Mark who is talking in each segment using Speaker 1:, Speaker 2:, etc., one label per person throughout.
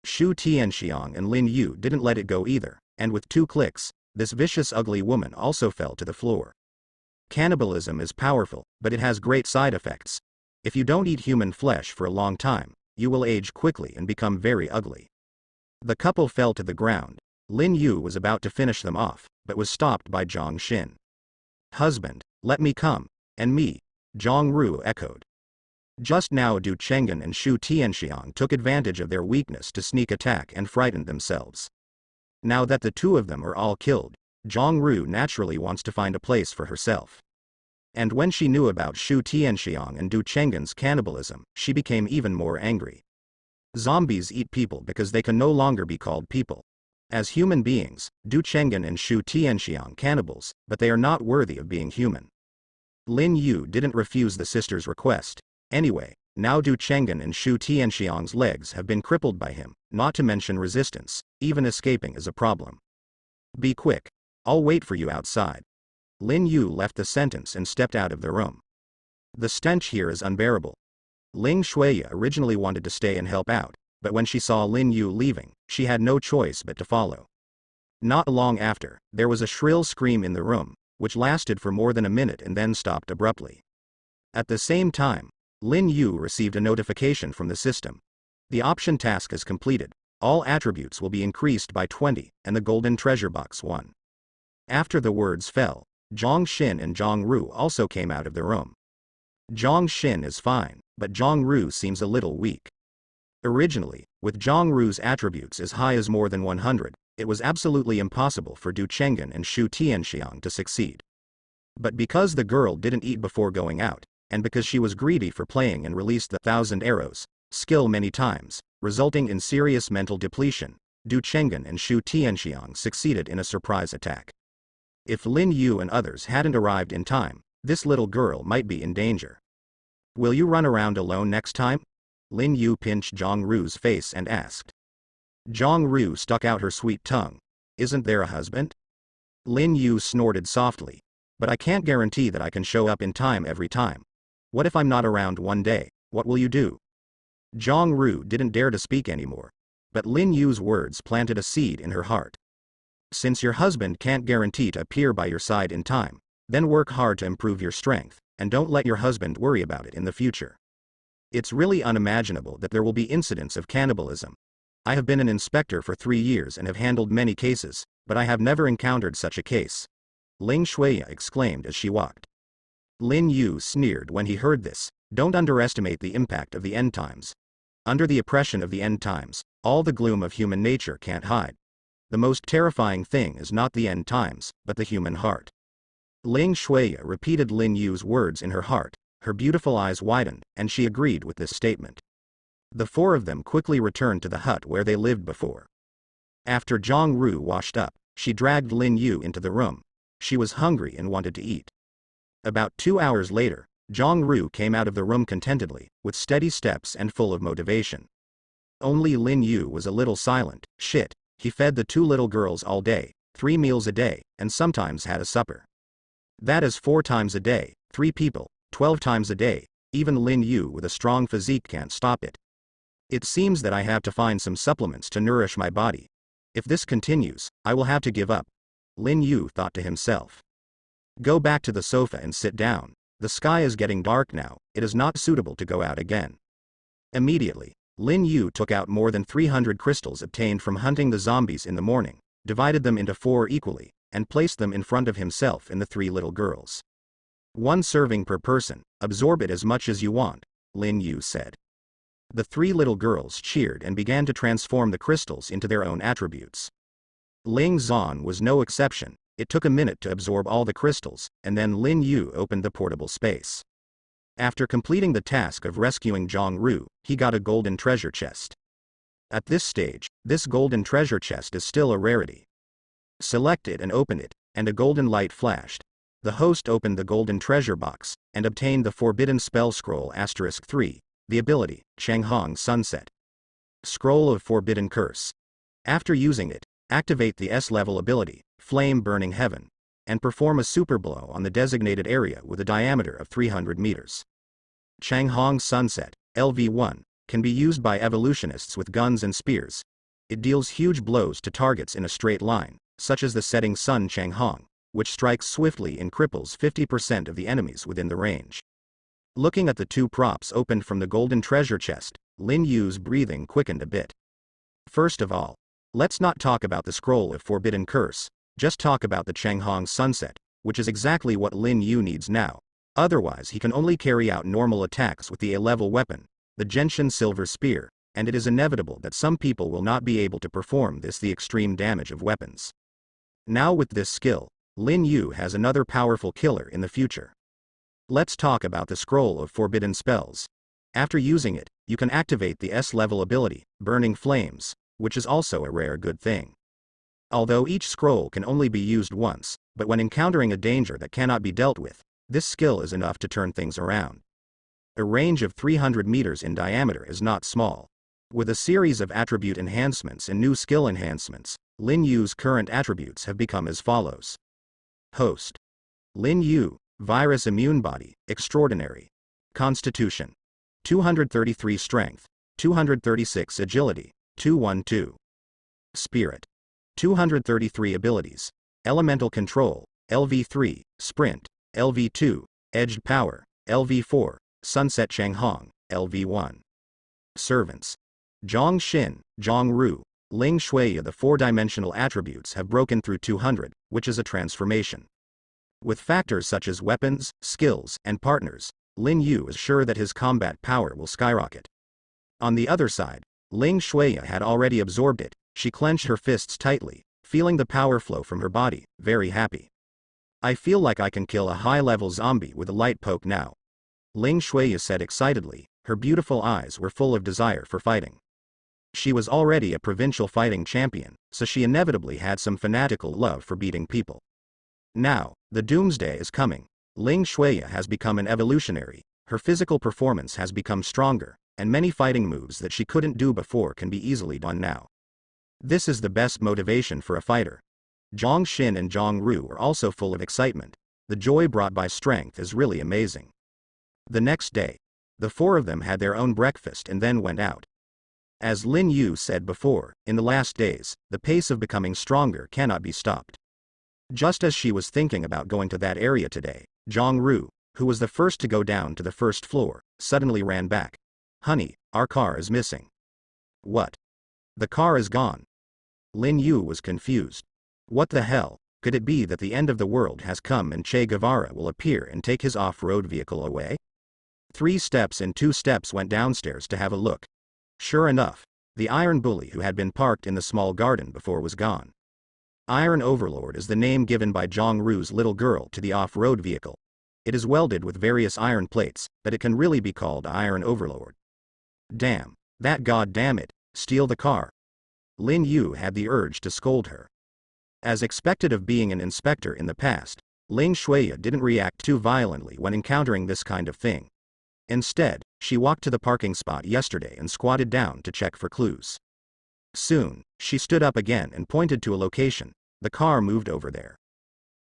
Speaker 1: Shu Tianxiang and Lin Yu didn't let it go either, and with 2 clicks, this vicious ugly woman also fell to the floor. Cannibalism is powerful, but it has great side effects. If you don't eat human flesh for a long time, you will age quickly and become very ugly. The couple fell to the ground. Lin Yu was about to finish them off, but was stopped by Zhang Xin. "Husband, let me come." "And me," Zhang Ru echoed. Just now Du Chenggen and Shu Tianxiang took advantage of their weakness to sneak attack and frightened themselves. Now that the 2 of them are all killed, Zhang Ru naturally wants to find a place for herself. And when she knew about Shu Tianxiang and Du Chenggen's cannibalism, she became even more angry. Zombies eat people because they can no longer be called people. As human beings, Du Chenggen and Shu Tianxiang cannibals, but they are not worthy of being human. Lin Yu didn't refuse the sister's request. Anyway, now Du Chenggen and Shu Tianxiang's legs have been crippled by him, not to mention resistance. Even escaping is a problem. "Be quick. I'll wait for you outside." Lin Yu left the sentence and stepped out of the room. "The stench here is unbearable." Ling Shuya originally wanted to stay and help out, but when she saw Lin Yu leaving, she had no choice but to follow. Not long after, there was a shrill scream in the room, which lasted for more than a minute and then stopped abruptly. At the same time, Lin Yu received a notification from the system. "The option task is completed. All attributes will be increased by 20, and the golden treasure box 1. After the words fell, Zhang Xin and Zhang Ru also came out of the room. Zhang Xin is fine, but Zhang Ru seems a little weak. Originally, with Zhang Ru's attributes as high as more than 100, it was absolutely impossible for Du Chenggen and Shu Tianxiang to succeed. But because the girl didn't eat before going out, and because she was greedy for playing and released the 1,000 arrows, skill many times, resulting in serious mental depletion, Du Chenggen and Shu Tianxiang succeeded in a surprise attack. If Lin Yu and others hadn't arrived in time, this little girl might be in danger. "Will you run around alone next time?" Lin Yu pinched Zhang Ru's face and asked. Zhang Ru stuck out her sweet tongue. "Isn't there a husband?" Lin Yu snorted softly. "But I can't guarantee that I can show up in time every time. What if I'm not around one day? What will you do?" Zhang Ru didn't dare to speak anymore. But Lin Yu's words planted a seed in her heart. "Since your husband can't guarantee to appear by your side in time, then work hard to improve your strength, and don't let your husband worry about it in the future. It's really unimaginable that there will be incidents of cannibalism. I have been an inspector for 3 years and have handled many cases, but I have never encountered such a case," Ling Shuya exclaimed as she walked. Lin Yu sneered when he heard this. "Don't underestimate the impact of the end times. Under the oppression of the end times, all the gloom of human nature can't hide. The most terrifying thing is not the end times, but the human heart." Ling Shuya repeated Lin Yu's words in her heart. Her beautiful eyes widened, and she agreed with this statement. The 4 of them quickly returned to the hut where they lived before. After Zhang Ru washed up, she dragged Lin Yu into the room. She was hungry and wanted to eat. About 2 hours later, Zhang Ru came out of the room contentedly, with steady steps and full of motivation. Only Lin Yu was a little silent. Shit, he fed the 2 little girls all day, 3 meals a day, and sometimes had a supper. That is 4 times a day, 3 people, 12 times a day. Even Lin Yu with a strong physique can't stop it. It seems that I have to find some supplements to nourish my body. If this continues, I will have to give up, Lin Yu thought to himself. Go back to the sofa and sit down. The sky is getting dark now. It is not suitable to go out again. Immediately, Lin Yu took out more than 300 crystals obtained from hunting the zombies in the morning, divided them into 4 equally, and placed them in front of himself and the 3 little girls. 1 serving per person, absorb it as much as you want, Lin Yu said. The 3 little girls cheered and began to transform the crystals into their own attributes. Ling Zan was no exception. It took a minute to absorb all the crystals, and then Lin Yu opened the portable space. After completing the task of rescuing Zhang Ru, he got a golden treasure chest. At this stage, this golden treasure chest is still a rarity. Select it and open it, and a golden light flashed. The host opened the golden treasure box, and obtained the forbidden spell scroll *3, the ability, Changhong Sunset. Scroll of Forbidden Curse. After using it, activate the S-level ability, Flame Burning Heaven, and perform a super blow on the designated area with a diameter of 300 meters. Changhong Sunset, LV1, can be used by evolutionists with guns and spears, It deals huge blows to targets in a straight line, such as the setting sun Changhong, which strikes swiftly and cripples 50% of the enemies within the range. Looking at the two props opened from the golden treasure chest, Lin Yu's breathing quickened a bit. First of all, let's not talk about the scroll of forbidden curse, just talk about the Changhong sunset, which is exactly what Lin Yu needs now. Otherwise he can only carry out normal attacks with the A-level weapon, the Genshin Silver Spear, and it is inevitable that some people will not be able to perform the extreme damage of weapons. Now with this skill, Lin Yu has another powerful killer in the future. Let's talk about the Scroll of Forbidden Spells. After using it, you can activate the S-level ability, Burning Flames, which is also a rare good thing. Although each scroll can only be used once, but when encountering a danger that cannot be dealt with, this skill is enough to turn things around. A range of 300 meters in diameter is not small. With a series of attribute enhancements and new skill enhancements, Lin Yu's current attributes have become as follows. Host. Lin Yu, Virus Immune Body, Extraordinary. Constitution. 233 Strength, 236 Agility, 212. Spirit. 233 Abilities. Elemental Control, LV3, Sprint, LV2, Edged Power, LV4, Sunset Changhong, LV1. Servants. Zhong Xin, Zhong Ru, Ling Shuiya. The four-dimensional attributes have broken through 200, which is a transformation. With factors such as weapons, skills, and partners, Lin Yu is sure that his combat power will skyrocket. On the other side, Ling Shuiya had already absorbed it. She clenched her fists tightly, feeling the power flow from her body, very happy. I feel like I can kill a high-level zombie with a light poke now. Ling Shuiya said excitedly, her beautiful eyes were full of desire for fighting. She was already a provincial fighting champion, so she inevitably had some fanatical love for beating people. Now, the Doomsday is coming. Ling Shuiya has become an evolutionary, her physical performance has become stronger, and many fighting moves that she couldn't do before can be easily done now. This is the best motivation for a fighter. Zhong Xin and Zhong Ru are also full of excitement. The joy brought by strength is really amazing. The next day, the four of them had their own breakfast and then went out. As Lin Yu said before, in the last days, the pace of becoming stronger cannot be stopped. Just as she was thinking about going to that area today, Zhong Ru, who was the first to go down to the first floor, suddenly ran back. Honey, our car is missing. What? The car is gone. Lin Yu was confused. What the hell, could it be that the end of the world has come and Che Guevara will appear and take his off-road vehicle away? 3 steps and 2 steps went downstairs to have a look. Sure enough, the Iron Bully who had been parked in the small garden before was gone. Iron Overlord is the name given by Zhong Ru's little girl to the off-road vehicle. It is welded with various iron plates, but it can really be called Iron Overlord. Damn, that goddamn it, steal the car. Lin Yu had the urge to scold her. As expected of being an inspector in the past, Ling Shuiya didn't react too violently when encountering this kind of thing. Instead, she walked to the parking spot yesterday and squatted down to check for clues. Soon, she stood up again and pointed to a location. The car moved over there.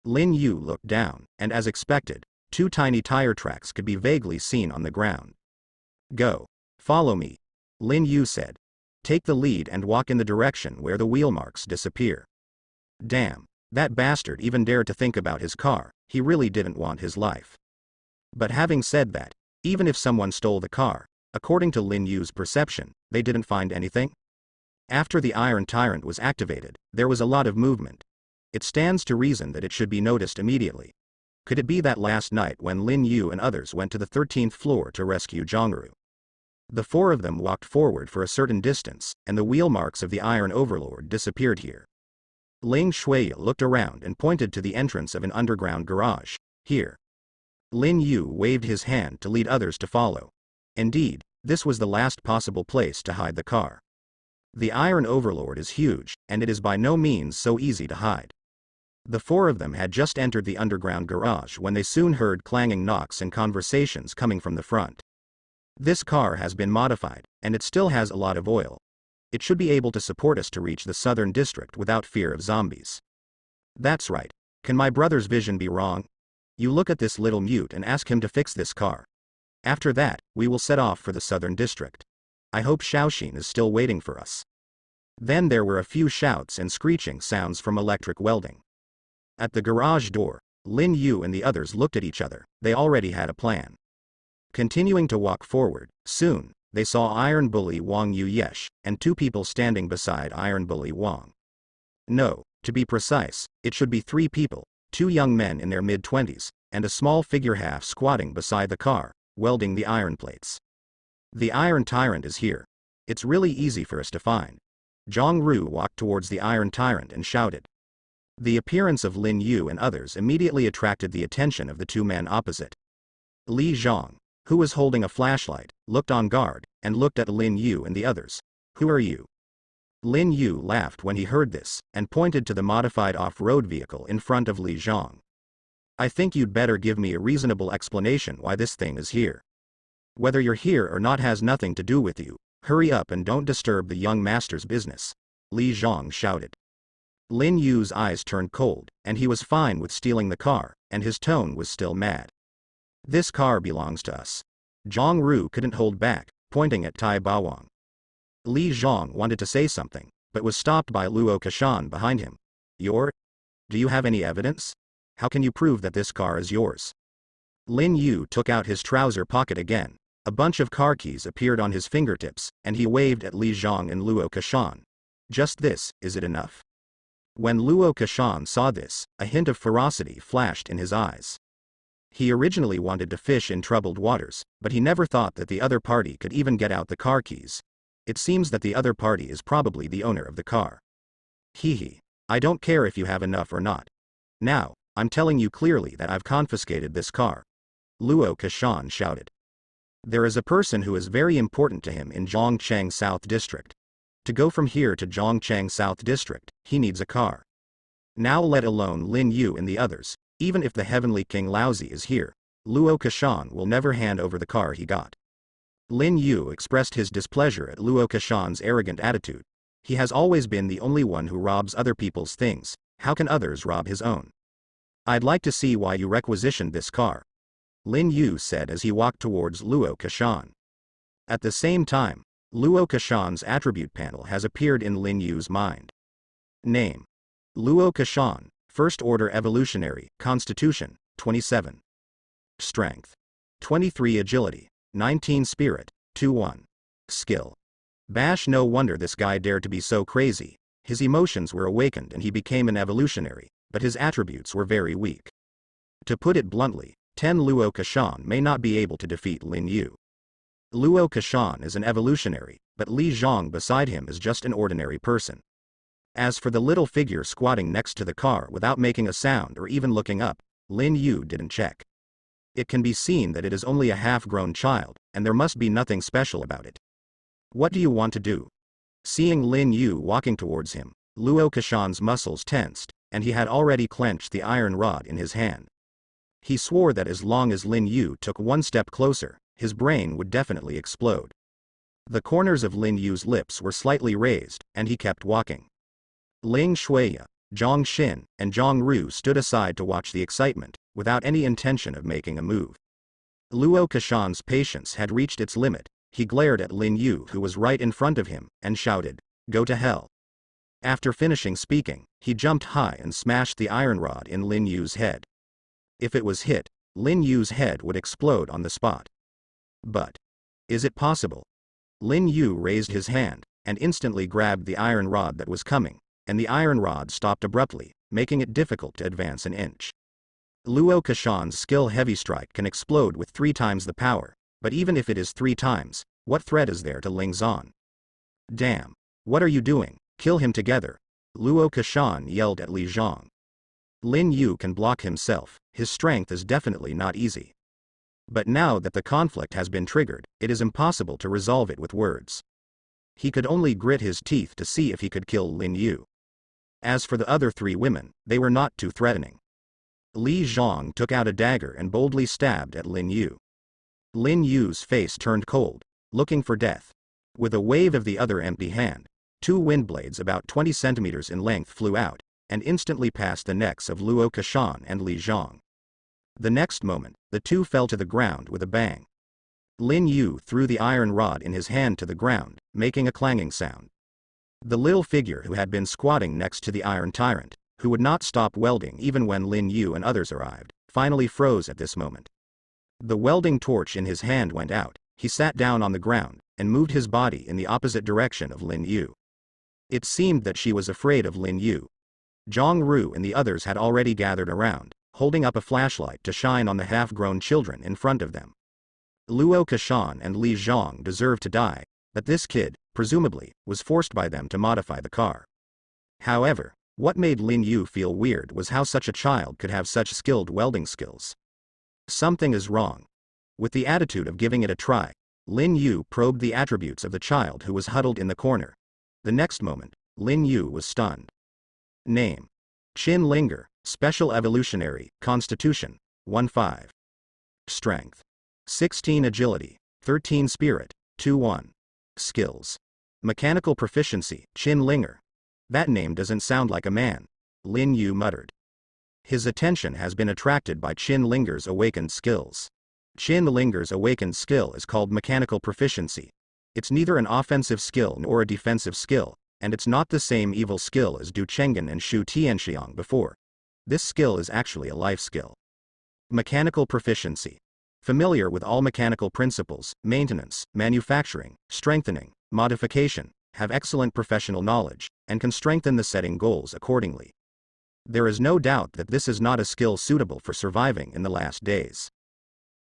Speaker 1: Lin Yu looked down, and as expected, 2 tiny tire tracks could be vaguely seen on the ground. Go. Follow me. Lin Yu said. Take the lead and walk in the direction where the wheel marks disappear. Damn, that bastard even dared to think about his car. He really didn't want his life. But having said that, even if someone stole the car, according to Lin Yu's perception, they didn't find anything. After the Iron Tyrant was activated, there was a lot of movement. It stands to reason that it should be noticed immediately. Could it be that last night when Lin Yu and others went to the 13th floor to rescue Zhongru? The 4 of them walked forward for a certain distance, and the wheel marks of the Iron Overlord disappeared here. Ling Shuiya looked around and pointed to the entrance of an underground garage. Here. Lin Yu waved his hand to lead others to follow. Indeed, this was the last possible place to hide the car. The Iron Overlord is huge, and it is by no means so easy to hide. The 4 of them had just entered the underground garage when they soon heard clanging knocks and conversations coming from the front. This car has been modified, and it still has a lot of oil. It should be able to support us to reach the southern district without fear of zombies. That's right. Can my brother's vision be wrong? You look at this little mute and ask him to fix this car. After that, we will set off for the southern district. I hope Shaoxin is still waiting for us. Then there were a few shouts and screeching sounds from electric welding. At the garage door, Lin Yu and the others looked at each other. They already had a plan. Continuing to walk forward, soon, they saw Iron Bully Wang Yuyesh, and two people standing beside Iron Bully Wang. No, to be precise, it should be three people, two young men in their mid-20s, and a small figure half squatting beside the car, welding the iron plates. The Iron Tyrant is here. It's really easy for us to find. Zhang Ru walked towards the Iron Tyrant and shouted. The appearance of Lin Yu and others immediately attracted the attention of the two men opposite. Li Zhang, who was holding a flashlight, looked on guard, and looked at Lin Yu and the others. Who are you? Lin Yu laughed when he heard this, and pointed to the modified off-road vehicle in front of Li Zhang. I think you'd better give me a reasonable explanation why this thing is here. Whether you're here or not has nothing to do with you. Hurry up and don't disturb the young master's business, Li Zhang shouted. Lin Yu's eyes turned cold, and he was fine with stealing the car, and his tone was still mad. This car belongs to us. Zhang Ru couldn't hold back, pointing at Tai Bawang. Li Zhang wanted to say something, but was stopped by Luo Kashan behind him. Do you have any evidence? How can you prove that this car is yours? Lin Yu took out his trouser pocket again. A bunch of car keys appeared on his fingertips, and he waved at Li Zhang and Luo Kashan. Just this, is it enough? When Luo Kashan saw this, a hint of ferocity flashed in his eyes. He originally wanted to fish in troubled waters, but he never thought that the other party could even get out the car keys. It seems that the other party is probably the owner of the car. Hee. I don't care if you have enough or not. Now, I'm telling you clearly that I've confiscated this car. Luo Kashan shouted. There is a person who is very important to him in Zhongcheng South District. To go from here to Zhongcheng South District, he needs a car. Now let alone Lin Yu and the others, even if the Heavenly King Laozi is here, Luo Kashan will never hand over the car he got. Lin Yu expressed his displeasure at Luo Kashan's arrogant attitude. He has always been the only one who robs other people's things. How can others rob his own? I'd like to see why you requisitioned this car, Lin Yu said as he walked towards Luo Kashan. At the same time, Luo Kashan's attribute panel has appeared in Lin Yu's mind. Name: Luo Kashan, First Order Evolutionary, Constitution, 27. Strength: 23 Agility, 19 Spirit, 2-1. Skill: Bash. No wonder this guy dared to be so crazy. His emotions were awakened and he became an evolutionary, but his attributes were very weak. To put it bluntly, 10 Luo Kashan may not be able to defeat Lin Yu. Luo Kashan is an evolutionary, but Li Zhang beside him is just an ordinary person. As for the little figure squatting next to the car without making a sound or even looking up, Lin Yu didn't check. It can be seen that it is only a half-grown child, and there must be nothing special about it. What do you want to do? Seeing Lin Yu walking towards him, Luo Kashan's muscles tensed, and he had already clenched the iron rod in his hand. He swore that as long as Lin Yu took one step closer, his brain would definitely explode. The corners of Lin Yu's lips were slightly raised, and he kept walking. Ling Shuiya, Zhang Xin, and Zhang Ru stood aside to watch the excitement, without any intention of making a move. Luo Kashan's patience had reached its limit. He glared at Lin Yu, who was right in front of him, and shouted, "Go to hell." After finishing speaking, he jumped high and smashed the iron rod in Lin Yu's head. If it was hit, Lin Yu's head would explode on the spot. But is it possible? Lin Yu raised his hand, and instantly grabbed the iron rod that was coming, and the iron rod stopped abruptly, making it difficult to advance an inch. Luo Kashan's skill heavy strike can explode with 3 times the power, but even if it is 3 times, what threat is there to Ling Zan? Damn! What are you doing? Kill him together! Luo Kashan yelled at Li Zhang. Lin Yu can block himself, his strength is definitely not easy. But now that the conflict has been triggered, it is impossible to resolve it with words. He could only grit his teeth to see if he could kill Lin Yu. As for the other 3 women, they were not too threatening. Li Zhang took out a dagger and boldly stabbed at Lin Yu. Lin Yu's face turned cold, looking for death. With a wave of the other empty hand, 2 wind blades about 20 centimeters in length flew out, and instantly passed the necks of Luo Kashan and Li Zhang. The next moment, the 2 fell to the ground with a bang. Lin Yu threw the iron rod in his hand to the ground, making a clanging sound. The little figure who had been squatting next to the Iron Tyrant, who would not stop welding even when Lin Yu and others arrived, finally froze at this moment. The welding torch in his hand went out, he sat down on the ground, and moved his body in the opposite direction of Lin Yu. It seemed that she was afraid of Lin Yu. Zhang Ru and the others had already gathered around, holding up a flashlight to shine on the half-grown children in front of them. Luo Kashan and Li Zhang deserved to die, but this kid, presumably, was forced by them to modify the car. However, what made Lin Yu feel weird was how such a child could have such skilled welding skills. Something is wrong. With the attitude of giving it a try, Lin Yu probed the attributes of the child who was huddled in the corner. The next moment, Lin Yu was stunned. Name: Qin Linger, Special Evolutionary, Constitution, 1-5. Strength: 16 Agility, 13 Spirit, 2-1. Skills: Mechanical Proficiency, Qin Linger. That name doesn't sound like a man, Lin Yu muttered. His attention has been attracted by Qin Linger's awakened skills. Qin Linger's awakened skill is called Mechanical Proficiency. It's neither an offensive skill nor a defensive skill, and it's not the same evil skill as Du Chengen and Shu Tianxiang before. This skill is actually a life skill. Mechanical Proficiency. Familiar with all mechanical principles, maintenance, manufacturing, strengthening, modification, have excellent professional knowledge, and can strengthen the setting goals accordingly. There is no doubt that this is not a skill suitable for surviving in the last days.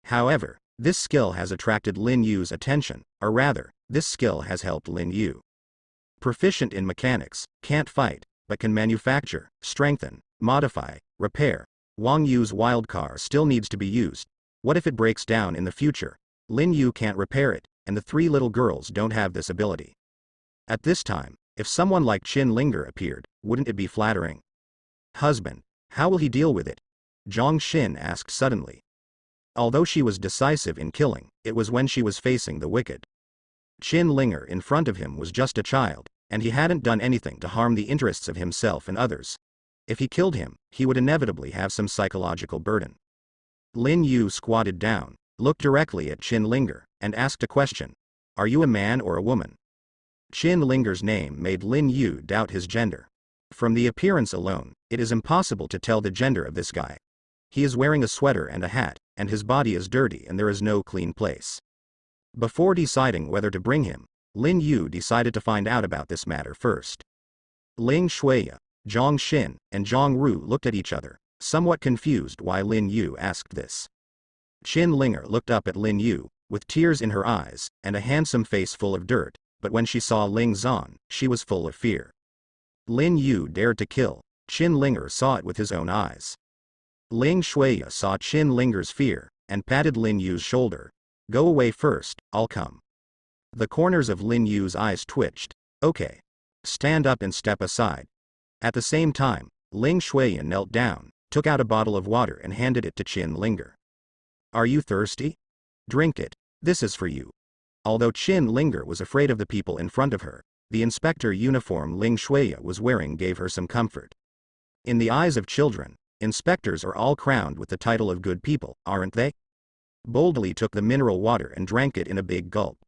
Speaker 1: However, this skill has attracted Lin Yu's attention, or rather, this skill has helped Lin Yu. Proficient in mechanics, can't fight, but can manufacture, strengthen, modify, repair. Wang Yu's wild car still needs to be used. What if it breaks down in the future? Lin Yu can't repair it, and the three little girls don't have this ability. At this time, if someone like Qin Linger appeared, wouldn't it be flattering? Husband, how will he deal with it? Zhang Xin asked suddenly. Although she was decisive in killing, it was when she was facing the wicked. Qin Linger in front of him was just a child, and he hadn't done anything to harm the interests of himself and others. If he killed him, he would inevitably have some psychological burden. Lin Yu squatted down, looked directly at Qin Linger, and asked a question. Are you a man or a woman? Qin Linger's name made Lin Yu doubt his gender. From the appearance alone, it is impossible to tell the gender of this guy. He is wearing a sweater and a hat, and his body is dirty and there is no clean place. Before deciding whether to bring him, Lin Yu decided to find out about this matter first. Ling Shuya, Zhang Xin, and Zhang Ru looked at each other, somewhat confused why Lin Yu asked this. Qin Linger looked up at Lin Yu, with tears in her eyes, and a handsome face full of dirt, but when she saw Ling Zan, she was full of fear. Lin Yu dared to kill. Qin Linger saw it with his own eyes. Ling Shuya saw Qin Linger's fear, and patted Lin Yu's shoulder. Go away first, I'll come. The corners of Lin Yu's eyes twitched. Okay. Stand up and step aside. At the same time, Ling Shuya knelt down, took out a bottle of water and handed it to Qin Linger. Are you thirsty? Drink it. This is for you. Although Qin Linger was afraid of the people in front of her, the inspector uniform Ling Shuya was wearing gave her some comfort. In the eyes of children, inspectors are all crowned with the title of good people, aren't they? Boldly took the mineral water and drank it in a big gulp.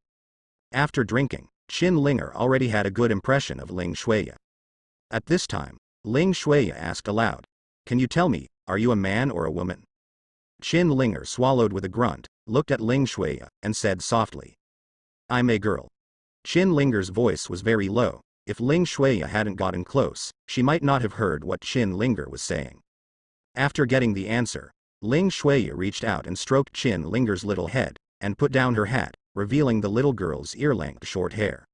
Speaker 1: After drinking, Qin Linger already had a good impression of Ling Shuya. At this time, Ling Shuya asked aloud, Can you tell me, are you a man or a woman? Qin Linger swallowed with a grunt, looked at Ling Shuya, and said softly, I'm a girl. Qin Linger's voice was very low. If Ling Shuya hadn't gotten close, she might not have heard what Qin Linger was saying. After getting the answer, Ling Shuya reached out and stroked Qin Linger's little head, and put down her hat, revealing the little girl's ear-length short hair.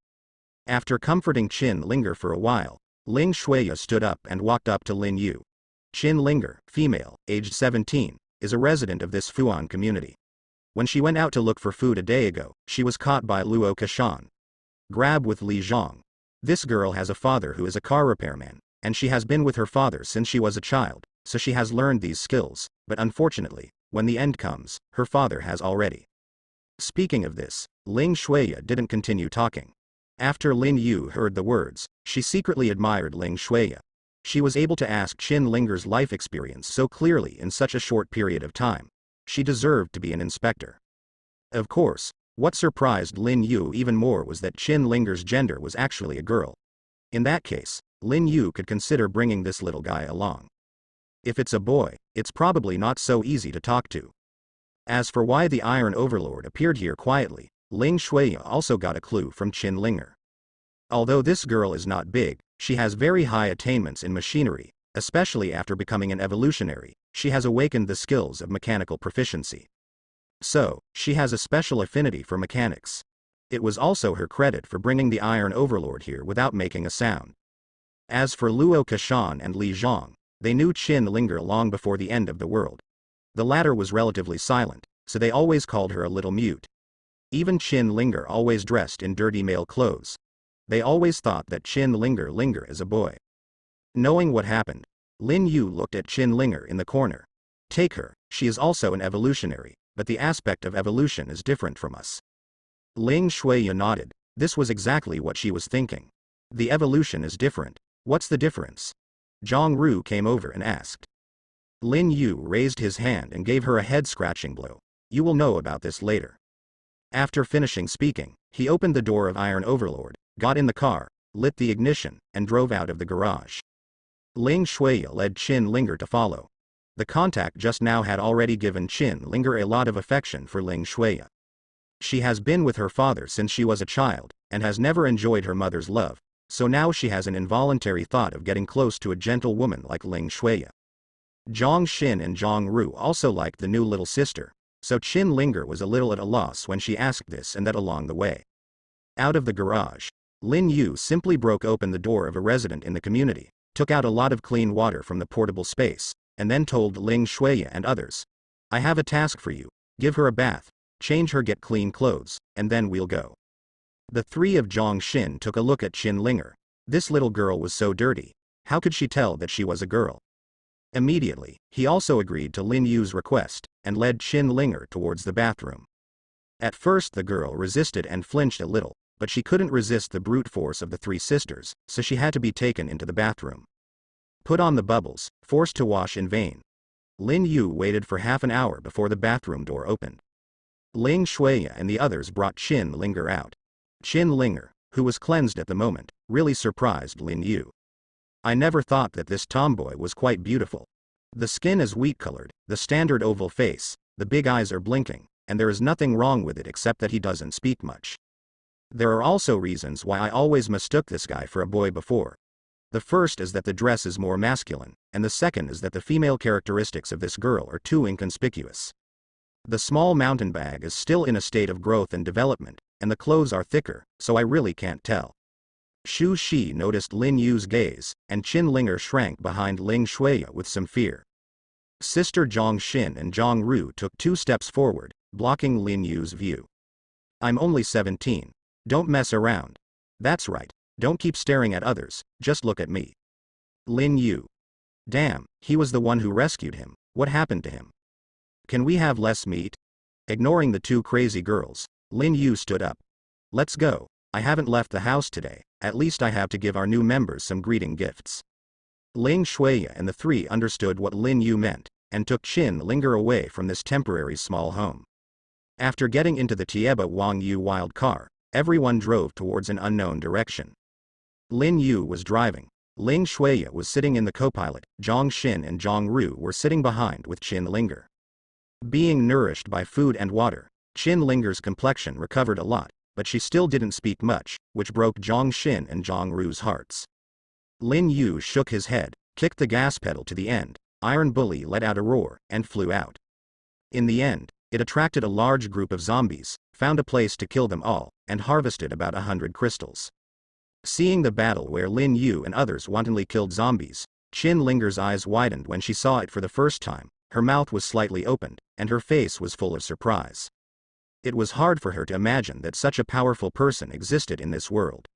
Speaker 1: After comforting Qin Linger for a while, Ling Shuya stood up and walked up to Lin Yu. Qin Linger, female, aged 17, is a resident of this Fuan community. When she went out to look for food a day ago, she was caught by Luo Kashan. Grab with Li Zhang. This girl has a father who is a car repairman, and she has been with her father since she was a child, so she has learned these skills, but unfortunately, when the end comes, her father has already. Speaking of this, Ling Shuya didn't continue talking. After Lin Yu heard the words, she secretly admired Ling Shuya. She was able to ask Qin Linger's life experience so clearly in such a short period of time. She deserved to be an inspector. Of course, what surprised Lin Yu even more was that Qin Linger's gender was actually a girl. In that case, Lin Yu could consider bringing this little guy along. If it's a boy, it's probably not so easy to talk to. As for why the Iron Overlord appeared here quietly, Ling Shuya also got a clue from Qin Linger. Although this girl is not big, she has very high attainments in machinery, especially after becoming an evolutionary. She has awakened the skills of mechanical proficiency. So, she has a special affinity for mechanics. It was also her credit for bringing the Iron Overlord here without making a sound. As for Luo Kashan and Li Zhang, they knew Qin Linger long before the end of the world. The latter was relatively silent, so they always called her a little mute. Even Qin Linger always dressed in dirty male clothes. They always thought that Qin Linger as a boy. Knowing what happened, Lin Yu looked at Qin Linger in the corner. Take her, she is also an evolutionary, but the aspect of evolution is different from us. Ling Shuya nodded. This was exactly what she was thinking. The evolution is different. What's the difference? Zhang Ru came over and asked. Lin Yu raised his hand and gave her a head-scratching blow. You will know about this later. After finishing speaking, he opened the door of Iron Overlord, got in the car, lit the ignition, and drove out of the garage. Ling Shuya led Qin Linger to follow. The contact just now had already given Qin Linger a lot of affection for Ling Shuya. She has been with her father since she was a child, and has never enjoyed her mother's love, so now she has an involuntary thought of getting close to a gentle woman like Ling Shuya. Zhang Xin and Zhang Ru also liked the new little sister, so Qin Linger was a little at a loss when she asked this and that along the way. Out of the garage, Lin Yu simply broke open the door of a resident in the community, took out a lot of clean water from the portable space, and then told Ling Shuya and others. I have a task for you, give her a bath, change her, get clean clothes, and then we'll go. The three of Zhang Xin took a look at Qin Linger. This little girl was so dirty. How could she tell that she was a girl? Immediately, he also agreed to Lin Yu's request, and led Qin Linger towards the bathroom. At first the girl resisted and flinched a little, but she couldn't resist the brute force of the three sisters, so she had to be taken into the bathroom. Put on the bubbles, forced to wash in vain. Lin Yu waited for half an hour before the bathroom door opened. Ling Shuya and the others brought Qin Linger out. Qin Linger, who was cleansed at the moment, really surprised Lin Yu. I never thought that this tomboy was quite beautiful. The skin is wheat-colored, the standard oval face, the big eyes are blinking, and there is nothing wrong with it except that he doesn't speak much. There are also reasons why I always mistook this guy for a boy before. The first is that the dress is more masculine, and the second is that the female characteristics of this girl are too inconspicuous. The small mountain bag is still in a state of growth and development, and the clothes are thicker, so I really can't tell. Xu Shi noticed Lin Yu's gaze, and Qin Linger shrank behind Ling Shuya with some fear. Sister Zhang Xin and Zhang Ru took 2 steps forward, blocking Lin Yu's view. I'm only 17. Don't mess around. That's right, don't keep staring at others, just look at me. Lin Yu. Damn, he was the one who rescued him. What happened to him? Can we have less meat? Ignoring the 2 crazy girls, Lin Yu stood up. Let's go. I haven't left the house today, at least I have to give our new members some greeting gifts. Ling Shuya and the 3 understood what Lin Yu meant, and took Qin Linger away from this temporary small home. After getting into the Tieba Wang Yu wild car, everyone drove towards an unknown direction. Lin Yu was driving. Ling Shuya was sitting in the co-pilot, Zhang Xin and Zhang Ru were sitting behind with Qin Linger. Being nourished by food and water, Qin Linger's complexion recovered a lot, but she still didn't speak much, which broke Zhang Xin and Zhang Ru's hearts. Lin Yu shook his head, kicked the gas pedal to the end, Iron Bully let out a roar, and flew out. In the end, it attracted a large group of zombies, found a place to kill them all, and harvested about 100 crystals. Seeing the battle where Lin Yu and others wantonly killed zombies, Qin Linger's eyes widened when she saw it for the first time, her mouth was slightly opened, and her face was full of surprise. It was hard for her to imagine that such a powerful person existed in this world.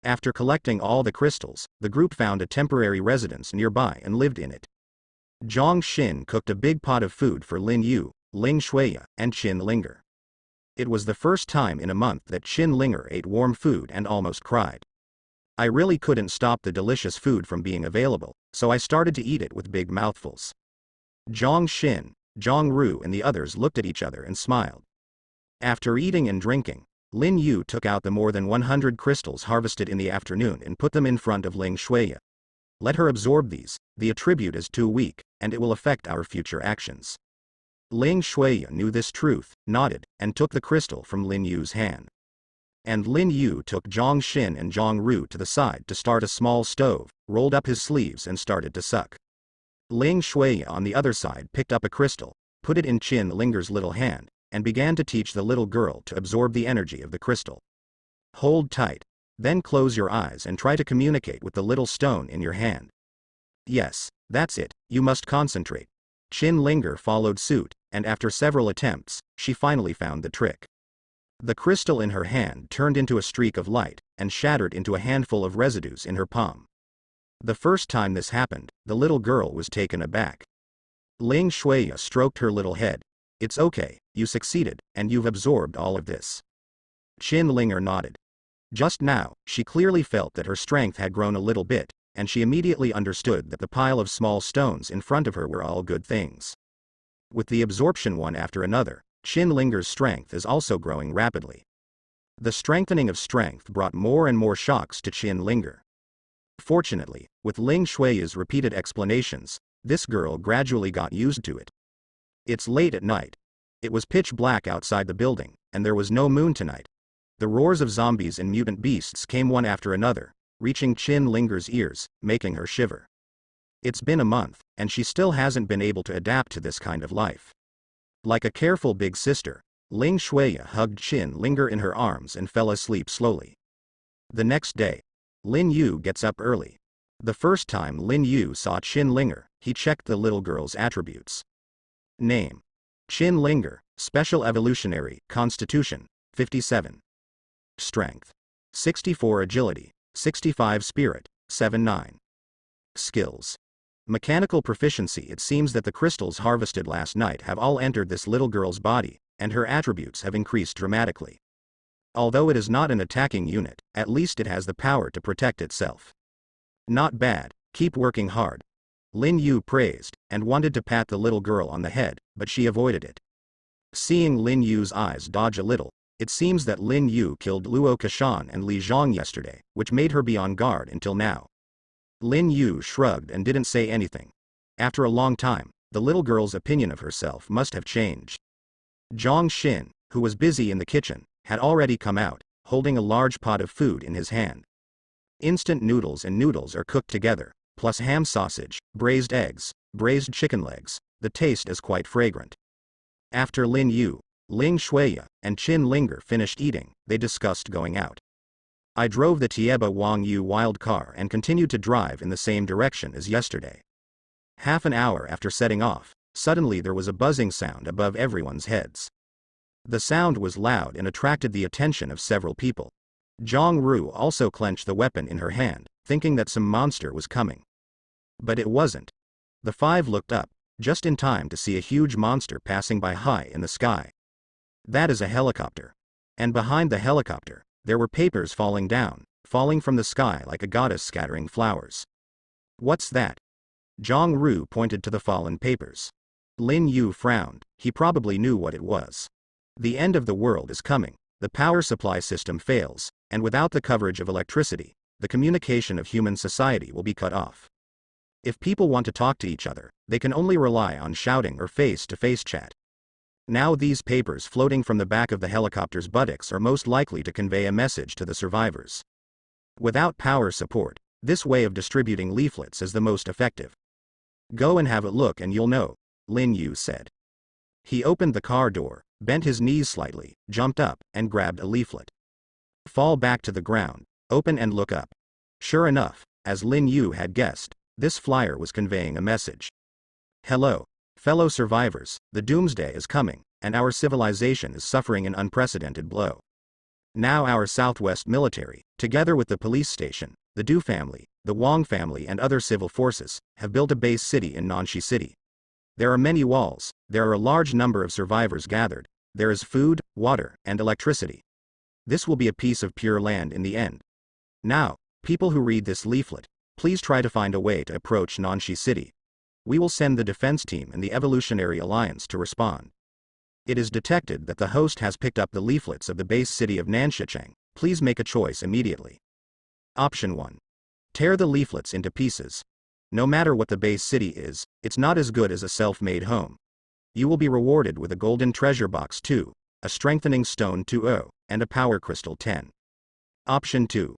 Speaker 1: After collecting all the crystals, the group found a temporary residence nearby and lived in it. Zhang Xin cooked a big pot of food for Lin Yu, Ling Shuya, and Qin Linger. It was the first time in a month that Qin Linger ate warm food and almost cried. I really couldn't stop the delicious food from being available, so I started to eat it with big mouthfuls. Zhang Xin, Zhang Ru and the others looked at each other and smiled. After eating and drinking, Lin Yu took out the more than 100 crystals harvested in the afternoon and put them in front of Ling Shuya. Let her absorb these, the attribute is too weak, and it will affect our future actions. Ling Shuya knew this truth, nodded, and took the crystal from Lin Yu's hand. And Lin Yu took Zhang Xin and Zhang Ru to the side to start a small stove, rolled up his sleeves and started to suck. Ling Shuya on the other side picked up a crystal, put it in Qin Linger's little hand, and began to teach the little girl to absorb the energy of the crystal. Hold tight. Then close your eyes and try to communicate with the little stone in your hand. Yes, that's it, you must concentrate. Qin Linger followed suit, and after several attempts, she finally found the trick. The crystal in her hand turned into a streak of light, and shattered into a handful of residues in her palm. The first time this happened, the little girl was taken aback. Ling Shuya stroked her little head. It's okay, you succeeded, and you've absorbed all of this. Qin Linger nodded. Just now, she clearly felt that her strength had grown a little bit, and she immediately understood that the pile of small stones in front of her were all good things. With the absorption one after another, Qin Linger's strength is also growing rapidly. The strengthening of strength brought more and more shocks to Qin Linger. Fortunately, with Ling Shui's repeated explanations, this girl gradually got used to it. It's late at night. It was pitch black outside the building, and there was no moon tonight. The roars of zombies and mutant beasts came one after another, reaching Qin Linger's ears, making her shiver. It's been a month, and she still hasn't been able to adapt to this kind of life. Like a careful big sister, Ling Shuya hugged Qin Linger in her arms and fell asleep slowly. The next day, Lin Yu gets up early. The first time Lin Yu saw Qin Linger, he checked the little girl's attributes. Name: Qin Linger, Special Evolutionary, Constitution, 57. Strength: 64 Agility, 65 Spirit, 79. Skills: Mechanical proficiency. It seems that the crystals harvested last night have all entered this little girl's body, and her attributes have increased dramatically. Although it is not an attacking unit, at least it has the power to protect itself. Not bad, keep working hard. Lin Yu praised, and wanted to pat the little girl on the head, but she avoided it. Seeing Lin Yu's eyes dodge a little, it seems that Lin Yu killed Luo Kashan and Li Zhang yesterday, which made her be on guard until now. Lin Yu shrugged and didn't say anything. After a long time, the little girl's opinion of herself must have changed. Zhang Xin, who was busy in the kitchen, had already come out, holding a large pot of food in his hand. Instant noodles and noodles are cooked together, plus ham sausage, braised eggs, braised chicken legs. The taste is quite fragrant. After Lin Yu, Ling Shuya, and Qin Linger finished eating, they discussed going out. I drove the Tieba Wang Yu wild car and continued to drive in the same direction as yesterday. Half an hour after setting off, suddenly there was a buzzing sound above everyone's heads. The sound was loud and attracted the attention of several people. Zhang Ru also clenched the weapon in her hand, thinking that some monster was coming. But it wasn't. The five looked up, just in time to see a huge monster passing by high in the sky. That is a helicopter. And behind the helicopter, there were papers falling down, falling from the sky like a goddess scattering flowers. What's that? Zhang Ru pointed to the fallen papers. Lin Yu frowned, he probably knew what it was. The end of the world is coming, the power supply system fails, and without the coverage of electricity, the communication of human society will be cut off. If people want to talk to each other, they can only rely on shouting or face-to-face chat. Now these papers floating from the back of the helicopter's buttocks are most likely to convey a message to the survivors. Without power support, this way of distributing leaflets is the most effective. Go and have a look and you'll know, Lin Yu said. He opened the car door, bent his knees slightly, jumped up, and grabbed a leaflet. Fall back to the ground, open and look up. Sure enough, as Lin Yu had guessed, this flyer was conveying a message. Hello, fellow survivors, the Doomsday is coming, and our civilization is suffering an unprecedented blow. Now our Southwest military, together with the police station, the Du family, the Wang family and other civil forces, have built a base city in Nanxi City. There are many walls, there are a large number of survivors gathered, there is food, water, and electricity. This will be a piece of pure land in the end. Now, people who read this leaflet, please try to find a way to approach Nanxi City. We will send the defense team and the Evolutionary Alliance to respond. It is detected that the host has picked up the leaflets of the base city of Nanshicheng. Please make a choice immediately. Option 1. Tear the leaflets into pieces. No matter what the base city is, it's not as good as a self-made home. You will be rewarded with a golden treasure box 2, a strengthening stone 2, and a power crystal 10. Option 2.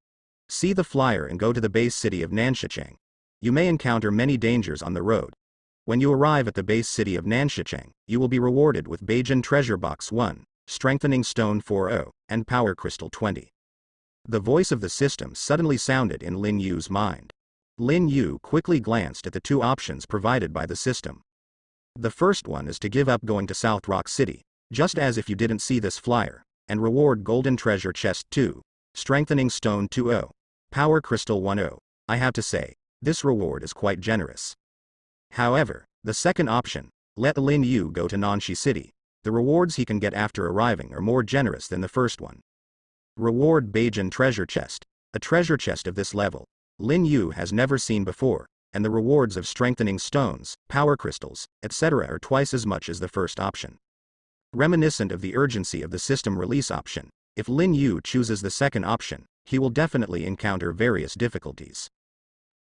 Speaker 1: See the flyer and go to the base city of Nanshicheng. You may encounter many dangers on the road. When you arrive at the base city of Nanshicheng, you will be rewarded with Bajan treasure box 1, strengthening stone 4, and power crystal 20. The voice of the system suddenly sounded in Lin Yu's mind. Lin Yu quickly glanced at the two options provided by the system. The first one is to give up going to South Rock City, just as if you didn't see this flyer, and reward golden treasure chest 2, strengthening stone 2, power crystal 10. I have to say, this reward is quite generous. However, the second option, let Lin Yu go to Nanshi City, the rewards he can get after arriving are more generous than the first one. Reward Bajan treasure chest, a treasure chest of this level, Lin Yu has never seen before, and the rewards of strengthening stones, power crystals, etc. are twice as much as the first option. Reminiscent of the urgency of the system release option, if Lin Yu chooses the second option, he will definitely encounter various difficulties.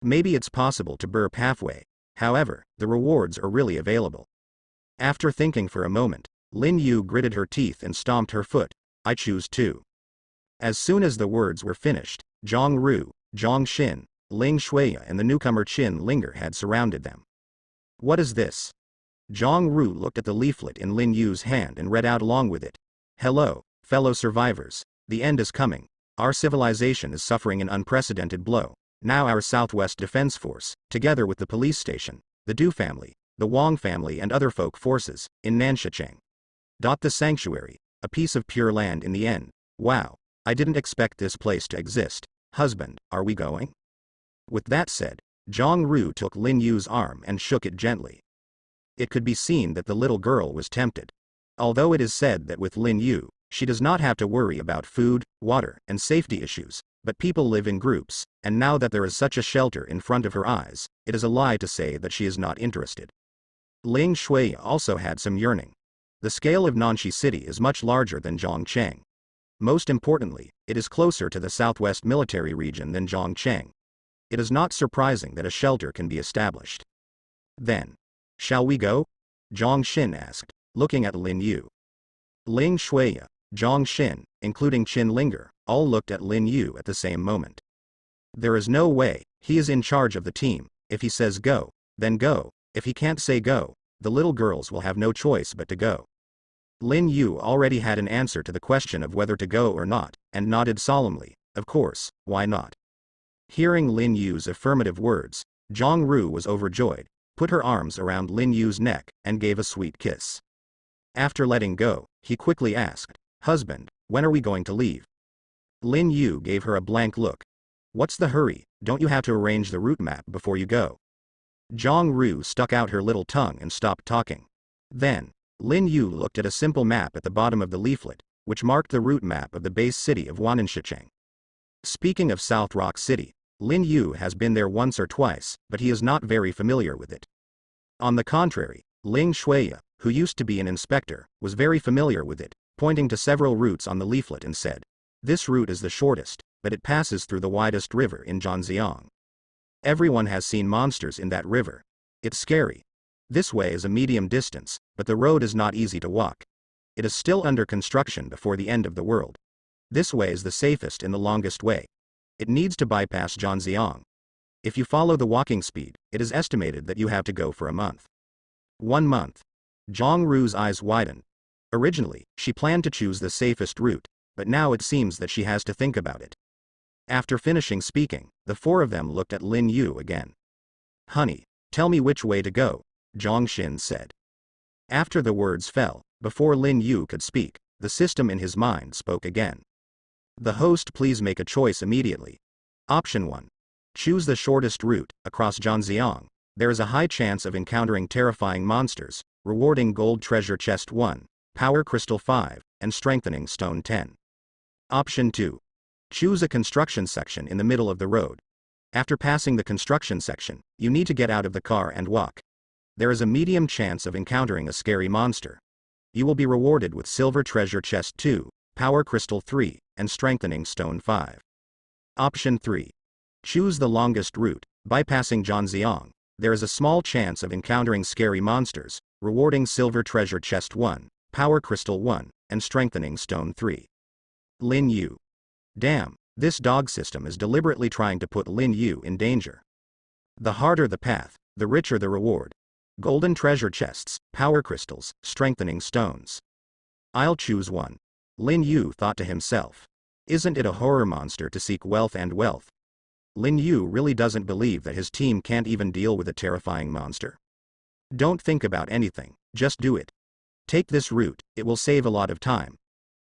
Speaker 1: Maybe it's possible to burp halfway, however, the rewards are really available. After thinking for a moment, Lin Yu gritted her teeth and stomped her foot. I choose 2. As soon as the words were finished, Zhang Ru, Zhang Xin, Ling Shuya and the newcomer Qin Linger had surrounded them. What is this? Zhang Ru looked at the leaflet in Lin Yu's hand and read out along with it. Hello, fellow survivors, the end is coming. Our civilization is suffering an unprecedented blow. Now our Southwest Defense Force, together with the police station, the Du family, the Wang family and other folk forces, in Nanshicheng. The sanctuary, a piece of pure land in the end. Wow, I didn't expect this place to exist. Husband, are we going? With that said, Zhang Ru took Lin Yu's arm and shook it gently. It could be seen that the little girl was tempted. Although it is said that with Lin Yu, she does not have to worry about food, water, and safety issues, but people live in groups, and now that there is such a shelter in front of her eyes, it is a lie to say that she is not interested. Ling Shui also had some yearning. The scale of Nanshi City is much larger than Zhongcheng. Most importantly, it is closer to the southwest military region than Zhongcheng. It is not surprising that a shelter can be established. Then, shall we go? Zhang Xin asked, looking at Lin Yu. Ling Shuya, Zhang Xin, including Qin Linger, all looked at Lin Yu at the same moment. There is no way, he is in charge of the team. If he says go, then go. If he can't say go, the little girls will have no choice but to go. Lin Yu already had an answer to the question of whether to go or not, and nodded solemnly. Of course, why not? Hearing Lin Yu's affirmative words, Zhang Ru was overjoyed, put her arms around Lin Yu's neck, and gave a sweet kiss. After letting go, he quickly asked, Husband, when are we going to leave? Lin Yu gave her a blank look. What's the hurry, don't you have to arrange the route map before you go? Zhang Ru stuck out her little tongue and stopped talking. Then, Lin Yu looked at a simple map at the bottom of the leaflet, which marked the route map of the base city of Wanshicheng. Speaking of South Rock City, Lin Yu has been there once or twice, but he is not very familiar with it. On the contrary, Ling Shuya, who used to be an inspector, was very familiar with it, pointing to several routes on the leaflet and said, This route is the shortest, but it passes through the widest river in Zhanjiang. Everyone has seen monsters in that river. It's scary. This way is a medium distance, but the road is not easy to walk. It is still under construction before the end of the world. This way is the safest and the longest way. It needs to bypass Zhanjiang. If you follow the walking speed, it is estimated that you have to go for a month. 1 month. Zhang Ru's eyes widened. Originally, she planned to choose the safest route, but now it seems that she has to think about it. After finishing speaking, the 4 of them looked at Lin Yu again. Honey, tell me which way to go, Zhang Xin said. After the words fell, before Lin Yu could speak, the system in his mind spoke again. The host, please make a choice immediately. Option 1. Choose the shortest route, across Zhanjiang. There is a high chance of encountering terrifying monsters, rewarding gold treasure chest 1, power crystal 5, and strengthening stone 10. Option 2. Choose a construction section in the middle of the road. After passing the construction section, you need to get out of the car and walk. There is a medium chance of encountering a scary monster. you will be rewarded with Silver Treasure Chest 2, Power Crystal 3, and Strengthening Stone 5. Option 3. Choose the longest route. Bypassing Zhanjiang, there is a small chance of encountering scary monsters, rewarding Silver Treasure Chest 1, Power Crystal 1, and Strengthening Stone 3. Lin Yu. Damn, this dog system is deliberately trying to put Lin Yu in danger. The harder the path, the richer the reward. Golden treasure chests, power crystals, strengthening stones. I'll choose one. Lin Yu thought to himself. Isn't it a horror monster to seek wealth and wealth? Lin Yu really doesn't believe that his team can't even deal with a terrifying monster. Don't think about anything, just do it. Take this route, it will save a lot of time.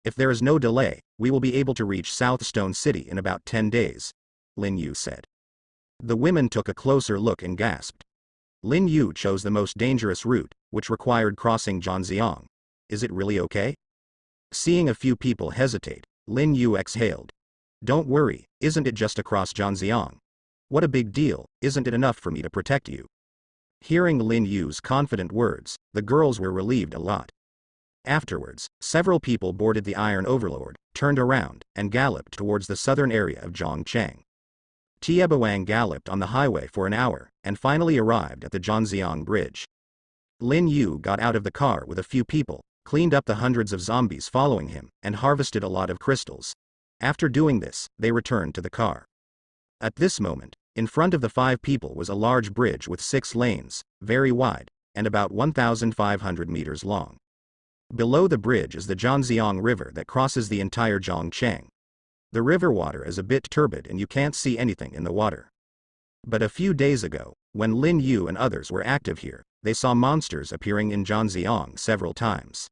Speaker 1: If there is no delay, we will be able to reach South Stone City in about 10 days, Lin Yu said. The women took a closer look and gasped. Lin Yu chose the most dangerous route, which required crossing Zhanjiang. Is it really okay? Seeing a few people hesitate, Lin Yu exhaled. Don't worry, isn't it just across Zhanjiang? What a big deal, isn't it enough for me to protect you? Hearing Lin Yu's confident words, the girls were relieved a lot. Afterwards, several people boarded the Iron Overlord, turned around, and galloped towards the southern area of Zhongcheng. Tiebawang galloped on the highway for an hour, and finally arrived at the Zhanjiang Bridge. Lin Yu got out of the car with a few people, cleaned up the hundreds of zombies following him, and harvested a lot of crystals. After doing this, they returned to the car. At this moment, in front of the 5 people was a large bridge with 6 lanes, very wide, and about 1,500 meters long. Below the bridge is the Zhanjiang River that crosses the entire Zhongcheng. The river water is a bit turbid and you can't see anything in the water. But a few days ago, when Lin Yu and others were active here, they saw monsters appearing in Zhanjiang several times.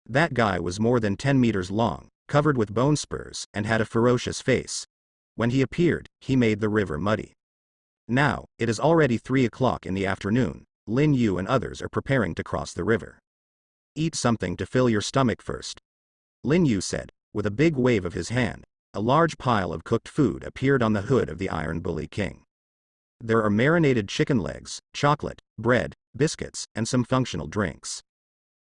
Speaker 1: That guy was more than 10 meters long, covered with bone spurs, and had a ferocious face. When he appeared, he made the river muddy. Now, it is already 3 o'clock in the afternoon, Lin Yu and others are preparing to cross the river. Eat something to fill your stomach first, Lin Yu said, with a big wave of his hand. A large pile of cooked food appeared on the hood of the Iron Bully King. There are marinated chicken legs, chocolate, bread, biscuits, and some functional drinks.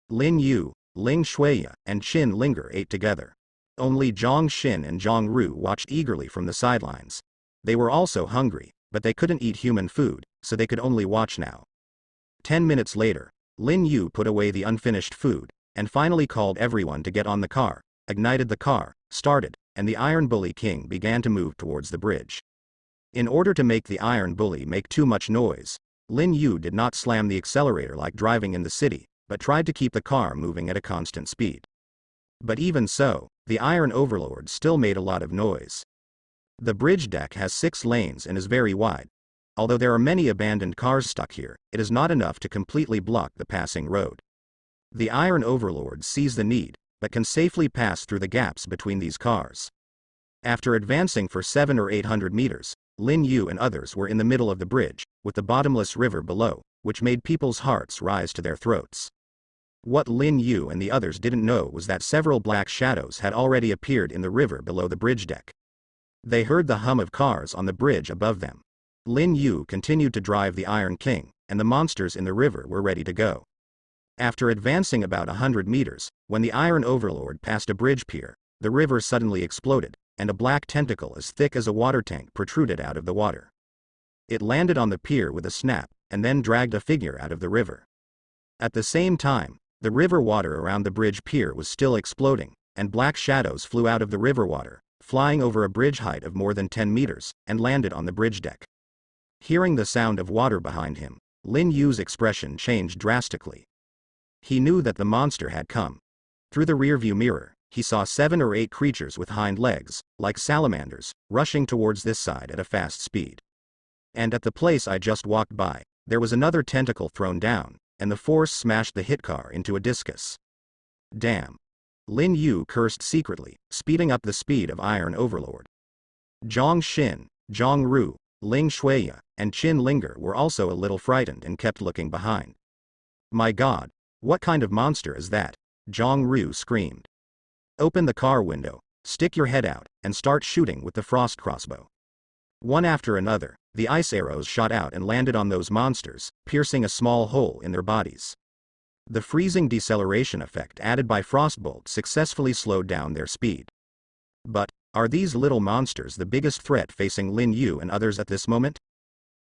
Speaker 1: Lin Yu, Ling Shuiya, and Qin Linger ate together. Only Zhang Xin and Zhang Ru watched eagerly from the sidelines. They were also hungry, but they couldn't eat human food, so they could only watch now. 10 minutes later, Lin Yu put away the unfinished food, and finally called everyone to get on the car, ignited the car, started, and the Iron Bully King began to move towards the bridge. In order to make the Iron Bully make too much noise, Lin Yu did not slam the accelerator like driving in the city, but tried to keep the car moving at a constant speed. But even so, the Iron Overlord still made a lot of noise. The bridge deck has 6 lanes and is very wide. Although there are many abandoned cars stuck here, it is not enough to completely block the passing road. The Iron Overlord sees the need, but can safely pass through the gaps between these cars. After advancing for 700 or 800 meters, Lin Yu and others were in the middle of the bridge, with the bottomless river below, which made people's hearts rise to their throats. What Lin Yu and the others didn't know was that several black shadows had already appeared in the river below the bridge deck. They heard the hum of cars on the bridge above them. Lin Yu continued to drive the Iron King, and the monsters in the river were ready to go. After advancing about 100 meters, when the Iron Overlord passed a bridge pier, the river suddenly exploded, and a black tentacle as thick as a water tank protruded out of the water. It landed on the pier with a snap, and then dragged a figure out of the river. At the same time, the river water around the bridge pier was still exploding, and black shadows flew out of the river water, flying over a bridge height of more than 10 meters, and landed on the bridge deck. Hearing the sound of water behind him, Lin Yu's expression changed drastically. He knew that the monster had come. Through the rearview mirror, he saw 7 or 8 creatures with hind legs, like salamanders, rushing towards this side at a fast speed. And at the place I just walked by, there was another tentacle thrown down, and the force smashed the hit car into a discus. Damn. Lin Yu cursed secretly, speeding up the speed of Iron Overlord. Zhang Xin, Zhang Ru, Ling Shuiya, and Qin Linger were also a little frightened and kept looking behind. My God, what kind of monster is that? Zhang Ru screamed. Open the car window, stick your head out, and start shooting with the frost crossbow. One after another, the ice arrows shot out and landed on those monsters, piercing a small hole in their bodies. The freezing deceleration effect added by frostbolt successfully slowed down their speed. But, are these little monsters the biggest threat facing Lin Yu and others at this moment?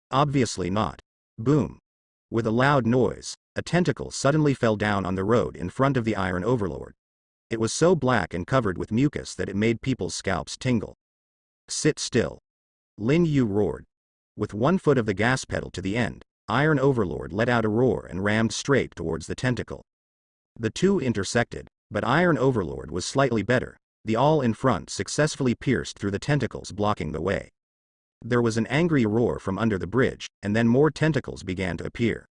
Speaker 1: Obviously not. Boom. With a loud noise, a tentacle suddenly fell down on the road in front of the Iron Overlord. It was so black and covered with mucus that it made people's scalps tingle. Sit still. Lin Yu roared. With one foot of the gas pedal to the end, Iron Overlord let out a roar and rammed straight towards the tentacle. The two intersected, but Iron Overlord was slightly better. The all in front successfully pierced through the tentacles blocking the way. There was an angry roar from under the bridge, and then more tentacles began to appear.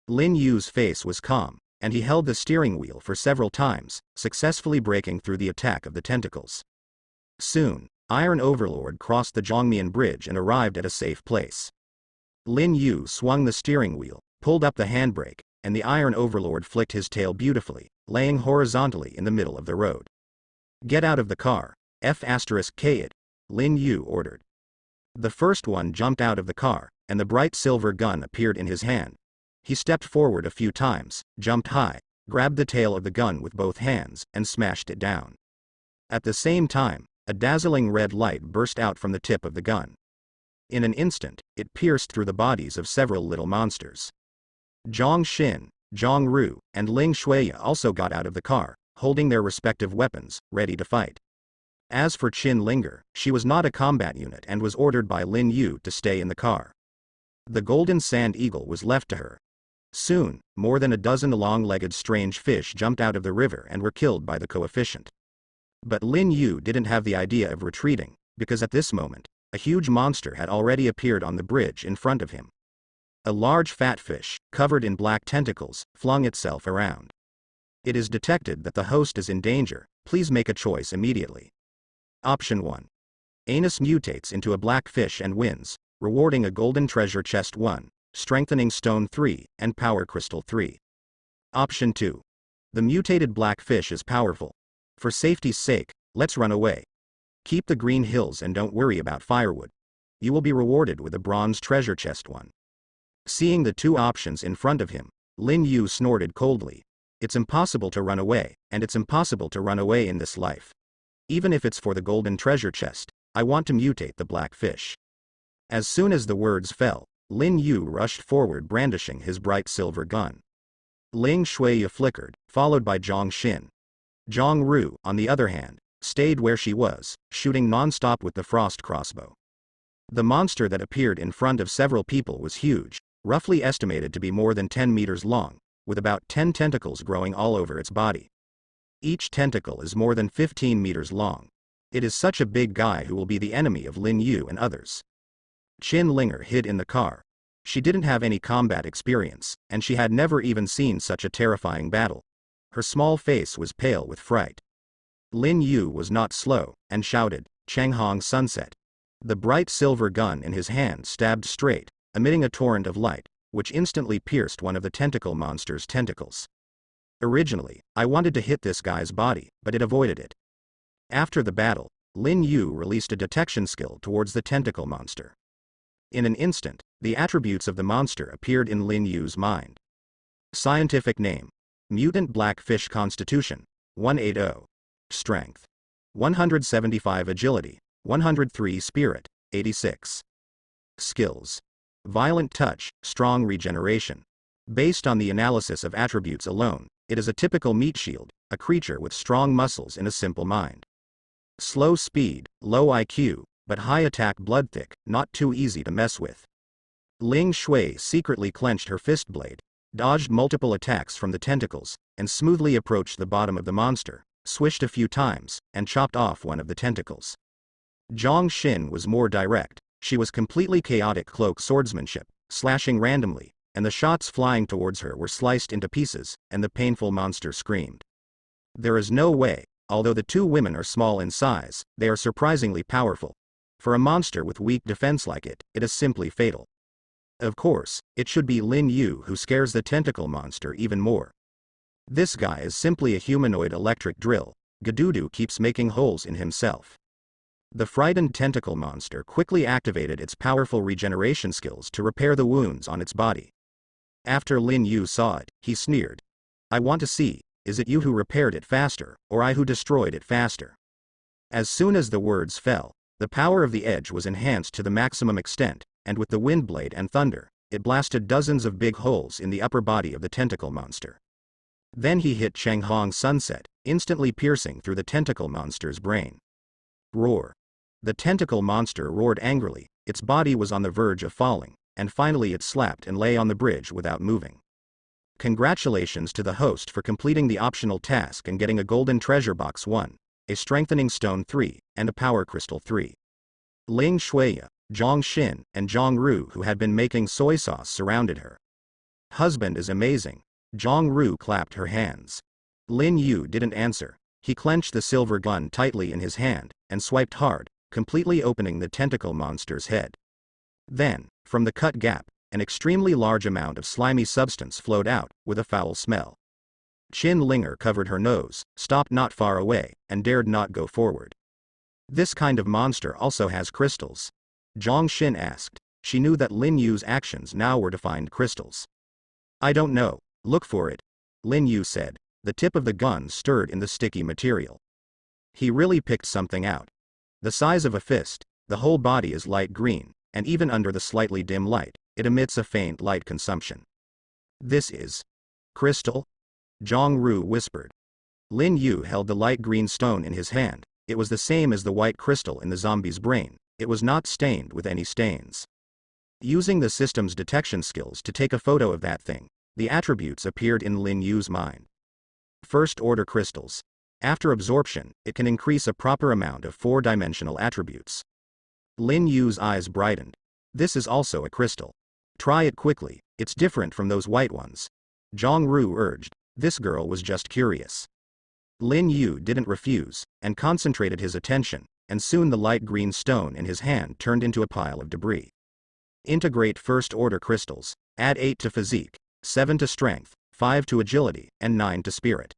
Speaker 1: Lin Yu's face was calm, and he held the steering wheel for several times, successfully breaking through the attack of the tentacles. Soon, Iron Overlord crossed the Zhongmian Bridge and arrived at a safe place. Lin Yu swung the steering wheel, pulled up the handbrake, and the Iron Overlord flicked his tail beautifully, laying horizontally in the middle of the road. Get out of the car, F*K it, Lin Yu ordered. The first one jumped out of the car, and the bright silver gun appeared in his hand. He stepped forward a few times, jumped high, grabbed the tail of the gun with both hands, and smashed it down. At the same time, a dazzling red light burst out from the tip of the gun. In an instant, it pierced through the bodies of several little monsters. Zhang Xin, Zhang Ru, and Ling Shuiya also got out of the car, holding their respective weapons, ready to fight. As for Qin Linger, she was not a combat unit and was ordered by Lin Yu to stay in the car. The golden sand eagle was left to her. Soon, more than a dozen long-legged strange fish jumped out of the river and were killed by the coefficient. But Lin Yu didn't have the idea of retreating, because at this moment, a huge monster had already appeared on the bridge in front of him. A large fat fish, covered in black tentacles, flung itself around. It is detected that the host is in danger, please make a choice immediately. Option 1. Anus mutates into a black fish and wins, rewarding a golden treasure chest 1, strengthening stone 3, and power crystal 3. Option 2. The mutated black fish is powerful. For safety's sake, let's run away. Keep the green hills and don't worry about firewood. You will be rewarded with a bronze treasure chest 1. Seeing the two options in front of him, Lin Yu snorted coldly. It's impossible to run away, and it's impossible to run away in this life. Even if it's for the golden treasure chest, I want to mutate the black fish. As soon as the words fell, Lin Yu rushed forward brandishing his bright silver gun. Ling Shuiya flickered, followed by Zhang Xin. Zhang Ru, on the other hand, stayed where she was, shooting non-stop with the frost crossbow. The monster that appeared in front of several people was huge, roughly estimated to be more than 10 meters long, with about 10 tentacles growing all over its body. Each tentacle is more than 15 meters long. It is such a big guy who will be the enemy of Lin Yu and others. Qin Linger hid in the car. She didn't have any combat experience, and she had never even seen such a terrifying battle. Her small face was pale with fright. Lin Yu was not slow, and shouted, "Changhong Sunset." The bright silver gun in his hand stabbed straight, emitting a torrent of light, which instantly pierced one of the tentacle monster's tentacles. Originally, I wanted to hit this guy's body, but it avoided it. After the battle, Lin Yu released a detection skill towards the tentacle monster. In an instant, the attributes of the monster appeared in Lin Yu's mind. Scientific name: Mutant Black Fish Constitution, 180. Strength: 175 Agility, 103 Spirit, 86. Skills: Violent Touch, Strong Regeneration. Based on the analysis of attributes alone, it is a typical meat shield, a creature with strong muscles and a simple mind. Slow speed, low IQ, but high attack, blood thick, not too easy to mess with. Ling Shui secretly clenched her fist blade, dodged multiple attacks from the tentacles, and smoothly approached the bottom of the monster, swished a few times, and chopped off one of the tentacles. Zhang Xin was more direct. She was completely chaotic cloak swordsmanship, slashing randomly, and the shots flying towards her were sliced into pieces, and the painful monster screamed. There is no way, although the two women are small in size, they are surprisingly powerful. For a monster with weak defense like it, it is simply fatal. Of course, it should be Lin Yu who scares the tentacle monster even more. This guy is simply a humanoid electric drill. Gadudu keeps making holes in himself. The frightened tentacle monster quickly activated its powerful regeneration skills to repair the wounds on its body. After Lin Yu saw it, he sneered. I want to see, is it you who repaired it faster, or I who destroyed it faster? As soon as the words fell, the power of the edge was enhanced to the maximum extent, and with the wind blade and thunder, it blasted dozens of big holes in the upper body of the tentacle monster. Then he hit Cheng Hong's sunset, instantly piercing through the tentacle monster's brain. Roar. The tentacle monster roared angrily, its body was on the verge of falling, and finally it slapped and lay on the bridge without moving. Congratulations to the host for completing the optional task and getting a golden treasure box 1, a strengthening stone 3, and a power crystal 3. Ling Shuiya, Zhang Xin, and Zhang Ru, who had been making soy sauce, surrounded her. Husband is amazing. Zhang Ru clapped her hands. Lin Yu didn't answer. He clenched the silver gun tightly in his hand, and swiped hard, completely opening the tentacle monster's head. Then, from the cut gap, an extremely large amount of slimy substance flowed out, with a foul smell. Qin Linger covered her nose, stopped not far away, and dared not go forward. This kind of monster also has crystals? Zhang Xin asked. She knew that Lin Yu's actions now were to find crystals. I don't know, look for it, Lin Yu said. The tip of the gun stirred in the sticky material. He really picked something out. The size of a fist, the whole body is light green, and even under the slightly dim light, it emits a faint light consumption. This is crystal? Zhang Ru whispered. Lin Yu held the light green stone in his hand. It was the same as the white crystal in the zombie's brain. It was not stained with any stains. Using the system's detection skills to take a photo of that thing, the attributes appeared in Lin Yu's mind. First-order crystals. After absorption, it can increase a proper amount of 4-dimensional attributes. Lin Yu's eyes brightened. This is also a crystal. Try it quickly, it's different from those white ones. Zhang Ru urged. This girl was just curious. Lin Yu didn't refuse, and concentrated his attention, and soon the light green stone in his hand turned into a pile of debris. Integrate first-order crystals. Add 8 to physique, 7 to strength, 5 to agility, and 9 to spirit.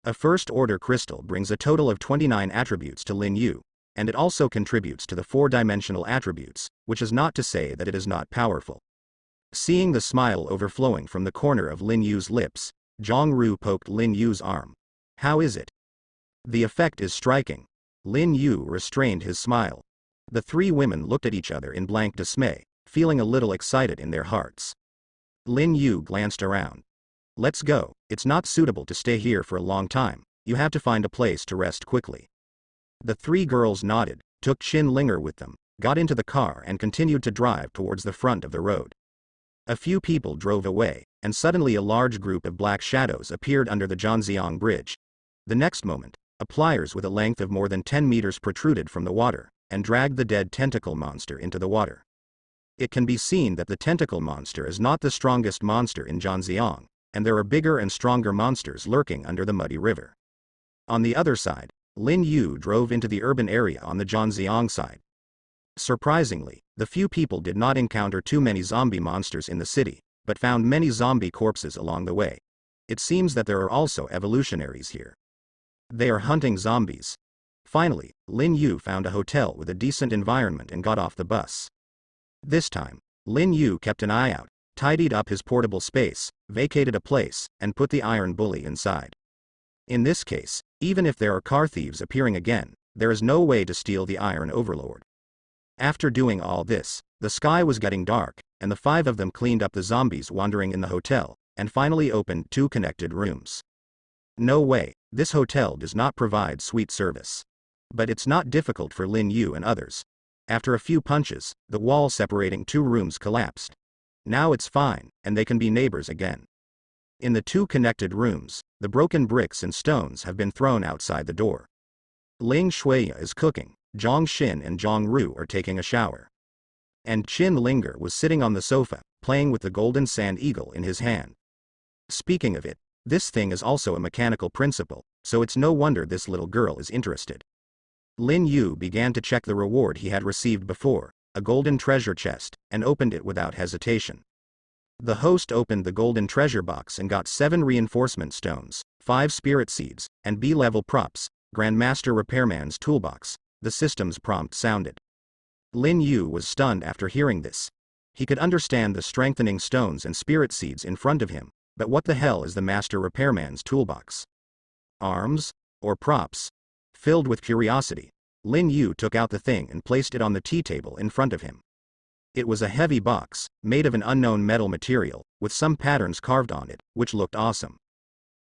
Speaker 1: A first-order crystal brings a total of 29 attributes to Lin Yu, and it also contributes to the 4-dimensional attributes, which is not to say that it is not powerful. Seeing the smile overflowing from the corner of Lin Yu's lips, Zhang Ru poked Lin Yu's arm. How is it? The effect is striking. Lin Yu restrained his smile. The three women looked at each other in blank dismay, feeling a little excited in their hearts. Lin Yu glanced around. Let's go, it's not suitable to stay here for a long time, you have to find a place to rest quickly. The three girls nodded, took Qin Linger with them, got into the car and continued to drive towards the front of the road. A few people drove away, and suddenly a large group of black shadows appeared under the Zhanjiang Bridge. The next moment, a pliers with a length of more than 10 meters protruded from the water, and dragged the dead tentacle monster into the water. It can be seen that the tentacle monster is not the strongest monster in Zhanjiang, and there are bigger and stronger monsters lurking under the muddy river. On the other side, Lin Yu drove into the urban area on the Zhanjiang side. Surprisingly, the few people did not encounter too many zombie monsters in the city, but found many zombie corpses along the way. It seems that there are also evolutionaries here. They are hunting zombies. Finally, Lin Yu found a hotel with a decent environment and got off the bus. This time, Lin Yu kept an eye out, tidied up his portable space, vacated a place, and put the iron bully inside. In this case, even if there are car thieves appearing again, there is no way to steal the iron overlord. After doing all this, the sky was getting dark, and the five of them cleaned up the zombies wandering in the hotel, and finally opened 2 connected rooms. No way, this hotel does not provide suite service. But it's not difficult for Lin Yu and others. After a few punches, the wall separating 2 rooms collapsed. Now it's fine, and they can be neighbors again. In the 2 connected rooms, the broken bricks and stones have been thrown outside the door. Ling Shuiya is cooking, Zhang Xin and Zhang Ru are taking a shower. And Qin Linger was sitting on the sofa, playing with the golden sand eagle in his hand. Speaking of it, this thing is also a mechanical principle, so it's no wonder this little girl is interested. Lin Yu began to check the reward he had received before, a golden treasure chest, and opened it without hesitation. The host opened the golden treasure box and got 7 reinforcement stones, 5 spirit seeds, and B-level props, Grandmaster Repairman's toolbox. The system's prompt sounded. Lin Yu was stunned after hearing this. He could understand the strengthening stones and spirit seeds in front of him, But what the hell is the master repairman's toolbox? Arms? Or props? Filled with curiosity, Lin Yu took out the thing and placed it on the tea table in front of him. It was a heavy box, made of an unknown metal material, with some patterns carved on it, which looked awesome.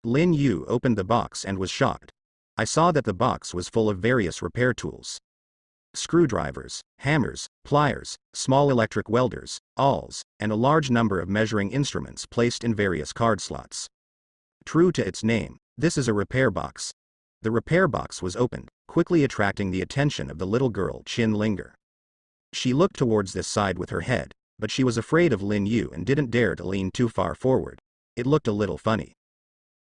Speaker 1: Lin Yu opened the box and was shocked. I saw that the box was full of various repair tools. Screwdrivers, hammers, pliers, small electric welders, awls, and a large number of measuring instruments placed in various card slots. True to its name, this is a repair box. The repair box was opened, quickly attracting the attention of the little girl Qin Linger. She looked towards this side with her head, but she was afraid of Lin Yu and didn't dare to lean too far forward. It looked a little funny.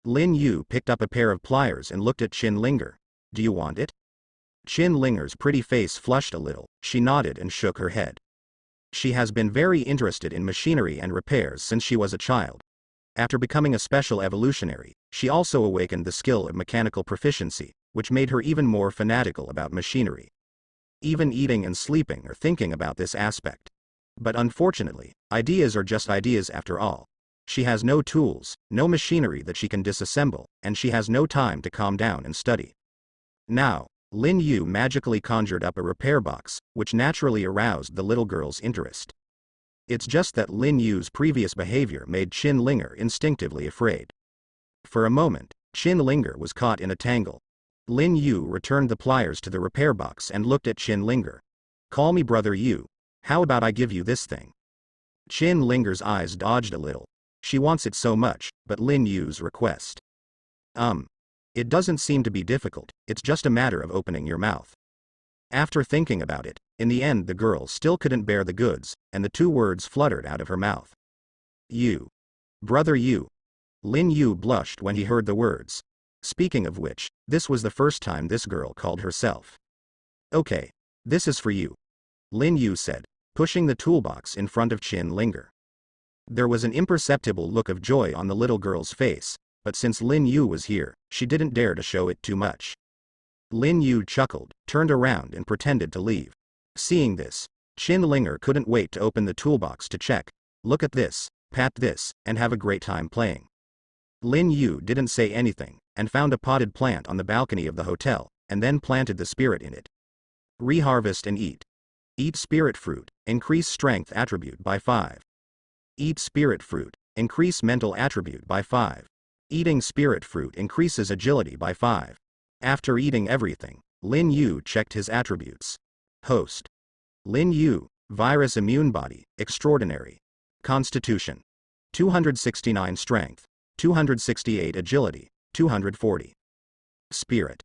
Speaker 1: Lin Yu picked up a pair of pliers and looked at Qin Linger. Do you want it? Qin Linger's pretty face flushed a little. She nodded and shook her head. She has been very interested in machinery and repairs since she was a child. After becoming a special evolutionary, she also awakened the skill of mechanical proficiency, which made her even more fanatical about machinery. Even eating and sleeping are thinking about this aspect. But unfortunately, ideas are just ideas after all. She has no tools, no machinery that she can disassemble, and she has no time to calm down and study. Now, Lin Yu magically conjured up a repair box, which naturally aroused the little girl's interest. It's just that Lin Yu's previous behavior made Qin Linger instinctively afraid. For a moment, Qin Linger was caught in a tangle. Lin Yu returned the pliers to the repair box and looked at Qin Linger. Call me Brother Yu. How about I give you this thing? Qin Linger's eyes dodged a little. She wants it so much, but Lin Yu's request. It doesn't seem to be difficult, it's just a matter of opening your mouth. After thinking about it, in the end the girl still couldn't bear the goods, and the two words fluttered out of her mouth. Yu. Brother Yu. Lin Yu blushed when he heard the words. Speaking of which, this was the first time this girl called herself. Okay, this is for you, Lin Yu said, pushing the toolbox in front of Qin Linger. There was an imperceptible look of joy on the little girl's face, but since Lin Yu was here, she didn't dare to show it too much. Lin Yu chuckled, turned around and pretended to leave. Seeing this, Qin Linger couldn't wait to open the toolbox to check. Look at this, pat this, and have a great time playing. Lin Yu didn't say anything, and found a potted plant on the balcony of the hotel, and then planted the spirit in it. Reharvest and eat. Eat spirit fruit, increase strength attribute by 5. Eat spirit fruit, increase mental attribute by 5. Eating spirit fruit increases agility by 5. After eating everything, Lin Yu checked his attributes. Host. Lin Yu, virus immune body, extraordinary. Constitution. 269 strength. 268 agility. 240. Spirit.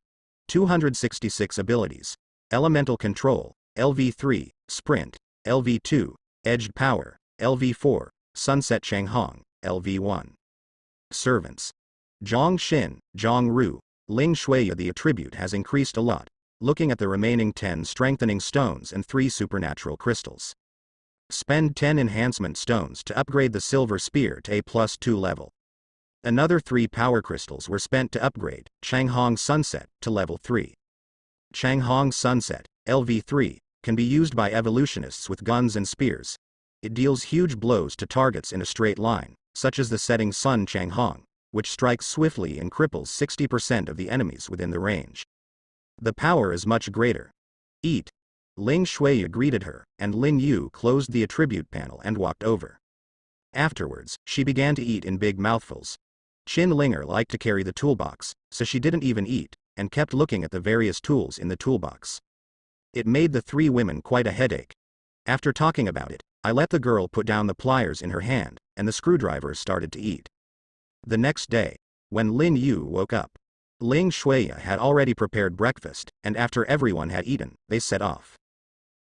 Speaker 1: 266 abilities. Elemental control, LV3, sprint, LV2, edged power, LV4, sunset Changhong, LV1. Servants. Zhang Xin, Zhang Ru, Ling Shuiya. The attribute has increased a lot, looking at the remaining 10 strengthening stones and 3 supernatural crystals. Spend 10 enhancement stones to upgrade the silver spear to A+2 level. Another 3 power crystals were spent to upgrade Changhong Sunset to level 3. Changhong Sunset, LV3, can be used by evolutionists with guns and spears. It deals huge blows to targets in a straight line, such as the setting sun Changhong, which strikes swiftly and cripples 60% of the enemies within the range. The power is much greater. Eat. Ling Shuiya greeted her, and Lin Yu closed the attribute panel and walked over. Afterwards, she began to eat in big mouthfuls. Qin Linger liked to carry the toolbox, so she didn't even eat, and kept looking at the various tools in the toolbox. It made the 3 women quite a headache. After talking about it, I let the girl put down the pliers in her hand, and the screwdrivers started to eat. The next day, when Lin Yu woke up, Ling Shuiya had already prepared breakfast, and after everyone had eaten, they set off.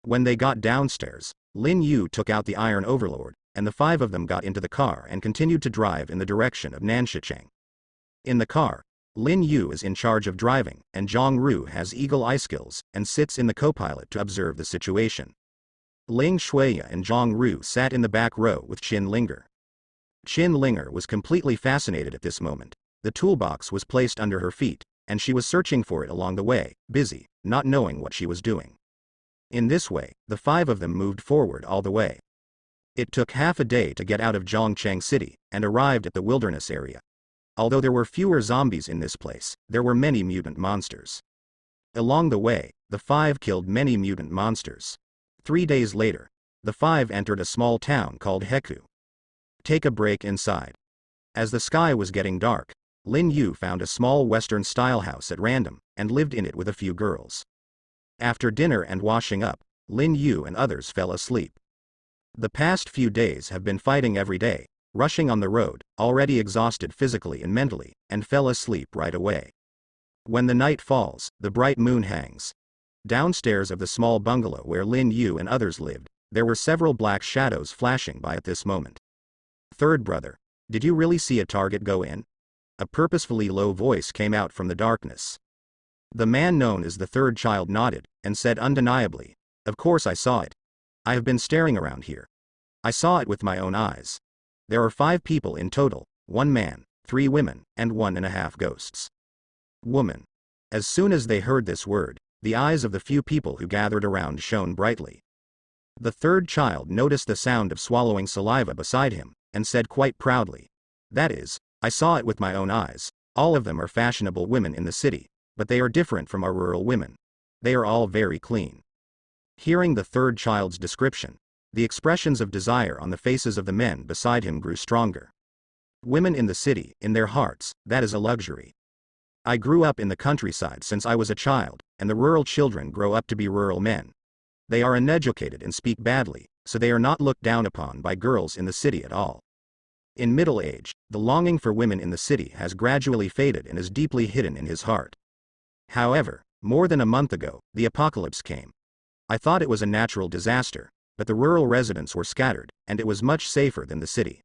Speaker 1: When they got downstairs, Lin Yu took out the Iron Overlord, and the 5 of them got into the car and continued to drive in the direction of Nanshicheng. In the car, Lin Yu is in charge of driving, and Zhang Ru has eagle eye skills and sits in the co-pilot to observe the situation. Ling Shuiya and Zhang Ru sat in the back row with Qin Linger. Qin Linger was completely fascinated at this moment. The toolbox was placed under her feet, and she was searching for it along the way, busy, not knowing what she was doing. In this way, the 5 of them moved forward all the way. It took half a day to get out of Zhongcheng City, and arrived at the wilderness area. Although there were fewer zombies in this place, there were many mutant monsters. Along the way, the five killed many mutant monsters. 3 days later, the five entered a small town called Heku. Take a break inside. As the sky was getting dark, Lin Yu found a small Western-style house at random, and lived in it with a few girls. After dinner and washing up, Lin Yu and others fell asleep. The past few days have been fighting every day, rushing on the road, already exhausted physically and mentally, and fell asleep right away. When the night falls, the bright moon hangs. Downstairs of the small bungalow where Lin Yu and others lived, there were several black shadows flashing by at this moment. Third brother, did you really see a target go in? A purposefully low voice came out from the darkness. The man known as the third child nodded, and said undeniably, "Of course I saw it. I have been staring around here. I saw it with my own eyes. There are 5 people in total, 1 man, 3 women, and 1.5 ghosts." Woman. As soon as they heard this word, the eyes of the few people who gathered around shone brightly. The third child noticed the sound of swallowing saliva beside him, and said quite proudly, "That is, I saw it with my own eyes. All of them are fashionable women in the city, but they are different from our rural women. They are all very clean." Hearing the third child's description, the expressions of desire on the faces of the men beside him grew stronger. Women in the city, in their hearts, that is a luxury. I grew up in the countryside since I was a child, and the rural children grow up to be rural men. They are uneducated and speak badly, so they are not looked down upon by girls in the city at all. In middle age, the longing for women in the city has gradually faded and is deeply hidden in his heart. However, more than a month ago, the apocalypse came. I thought it was a natural disaster, but the rural residents were scattered, and it was much safer than the city.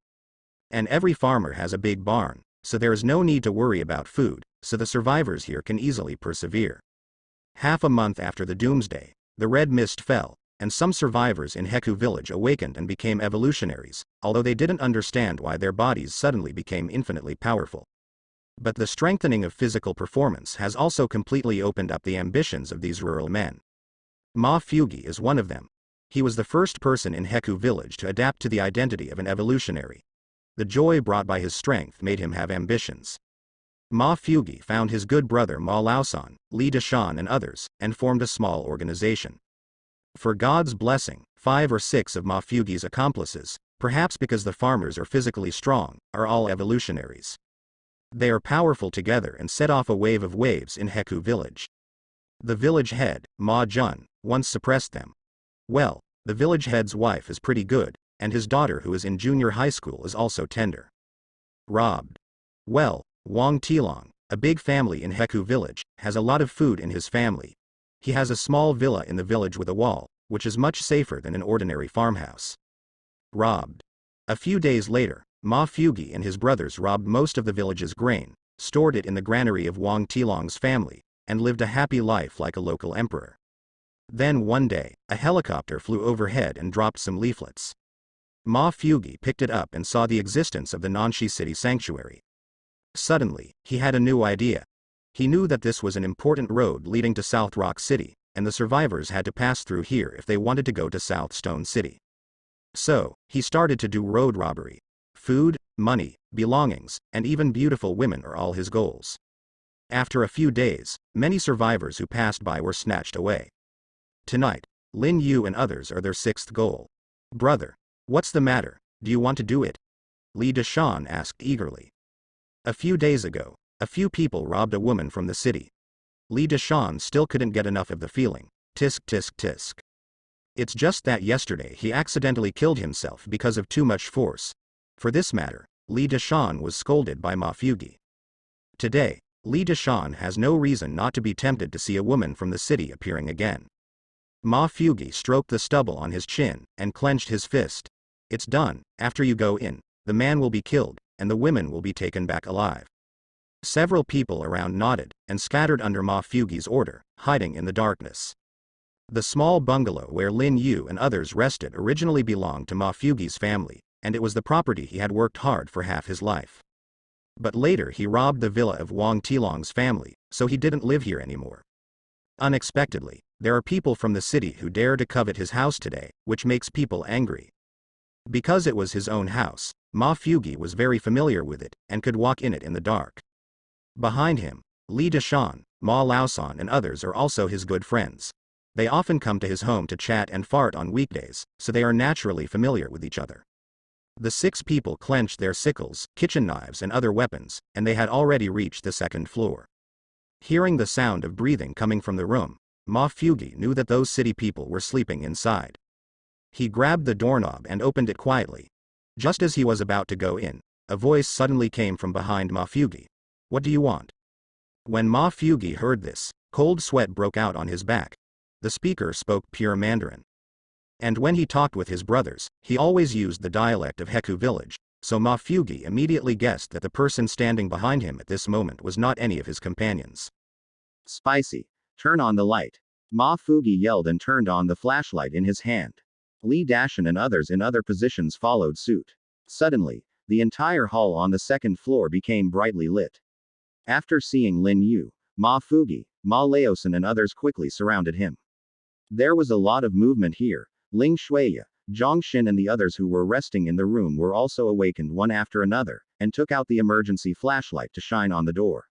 Speaker 1: And every farmer has a big barn, so there is no need to worry about food, so the survivors here can easily persevere. Half a month after the Doomsday, the red mist fell, and some survivors in Heku village awakened and became evolutionaries, although they didn't understand why their bodies suddenly became infinitely powerful. But the strengthening of physical performance has also completely opened up the ambitions of these rural men. Ma Fugi is one of them. He was the first person in Heku village to adapt to the identity of an evolutionary. The joy brought by his strength made him have ambitions. Ma Fugi found his good brother Ma Laosan, Li Deshan and others, and formed a small organization. For God's blessing, 5 or 6 of Ma Fugi's accomplices, perhaps because the farmers are physically strong, are all evolutionaries. They are powerful together and set off a wave of waves in Heku village. The village head, Ma Jun, once suppressed them. Well, the village head's wife is pretty good, and his daughter who is in junior high school is also tender. Robbed. Well, Wang Tilong, a big family in Heku village, has a lot of food in his family. He has a small villa in the village with a wall, which is much safer than an ordinary farmhouse. Robbed. A few days later, Ma Fugi and his brothers robbed most of the village's grain, stored it in the granary of Wang Tilong's family, and lived a happy life like a local emperor. Then one day, a helicopter flew overhead and dropped some leaflets. Ma Fugi picked it up and saw the existence of the Nanshi City Sanctuary. Suddenly, he had a new idea. He knew that this was an important road leading to South Rock City, and the survivors had to pass through here if they wanted to go to South Stone City. So, he started to do road robbery. Food, money, belongings, and even beautiful women are all his goals. After a few days, many survivors who passed by were snatched away. Tonight, Lin Yu and others are their 6th goal. "Brother, what's the matter, do you want to do it?" Li Deshan asked eagerly. A few days ago, a few people robbed a woman from the city. Li Deshan still couldn't get enough of the feeling. Tisk tisk tisk. It's just that yesterday he accidentally killed himself because of too much force. For this matter, Li Deshan was scolded by Ma Fugi. Today, Li Deshan has no reason not to be tempted to see a woman from the city appearing again. Ma Fugi stroked the stubble on his chin, and clenched his fist. "It's done, after you go in, the man will be killed, and the women will be taken back alive." Several people around nodded, and scattered under Ma Fugi's order, hiding in the darkness. The small bungalow where Lin Yu and others rested originally belonged to Ma Fugi's family, and it was the property he had worked hard for half his life. But later he robbed the villa of Wang Tilong's family, so he didn't live here anymore. Unexpectedly, there are people from the city who dare to covet his house today, which makes people angry. Because it was his own house, Ma Fugi was very familiar with it, and could walk in it in the dark. Behind him, Li Deshan, Ma Laosan and others are also his good friends. They often come to his home to chat and fart on weekdays, so they are naturally familiar with each other. The 6 people clenched their sickles, kitchen knives and other weapons, and they had already reached the 2nd floor. Hearing the sound of breathing coming from the room, Ma Fugi knew that those city people were sleeping inside. He grabbed the doorknob and opened it quietly. Just as he was about to go in, a voice suddenly came from behind Ma Fugi. "What do you want?" When Ma Fugi heard this, cold sweat broke out on his back. The speaker spoke pure Mandarin. And when he talked with his brothers, he always used the dialect of Heku village, so Ma Fugi immediately guessed that the person standing behind him at this moment was not any of his companions.
Speaker 2: "Spicy. Turn on the light." Ma Fugi yelled and turned on the flashlight in his hand. Li Dashan and others in other positions followed suit. Suddenly, the entire hall on the 2nd floor became brightly lit. After seeing Lin Yu, Ma Fugi, Ma Laosan and others quickly surrounded him. There was a lot of movement here. Ling Shuiya, Zhang Xin and the others who were resting in the room were also awakened one after another, and took out the emergency flashlight to shine on the door.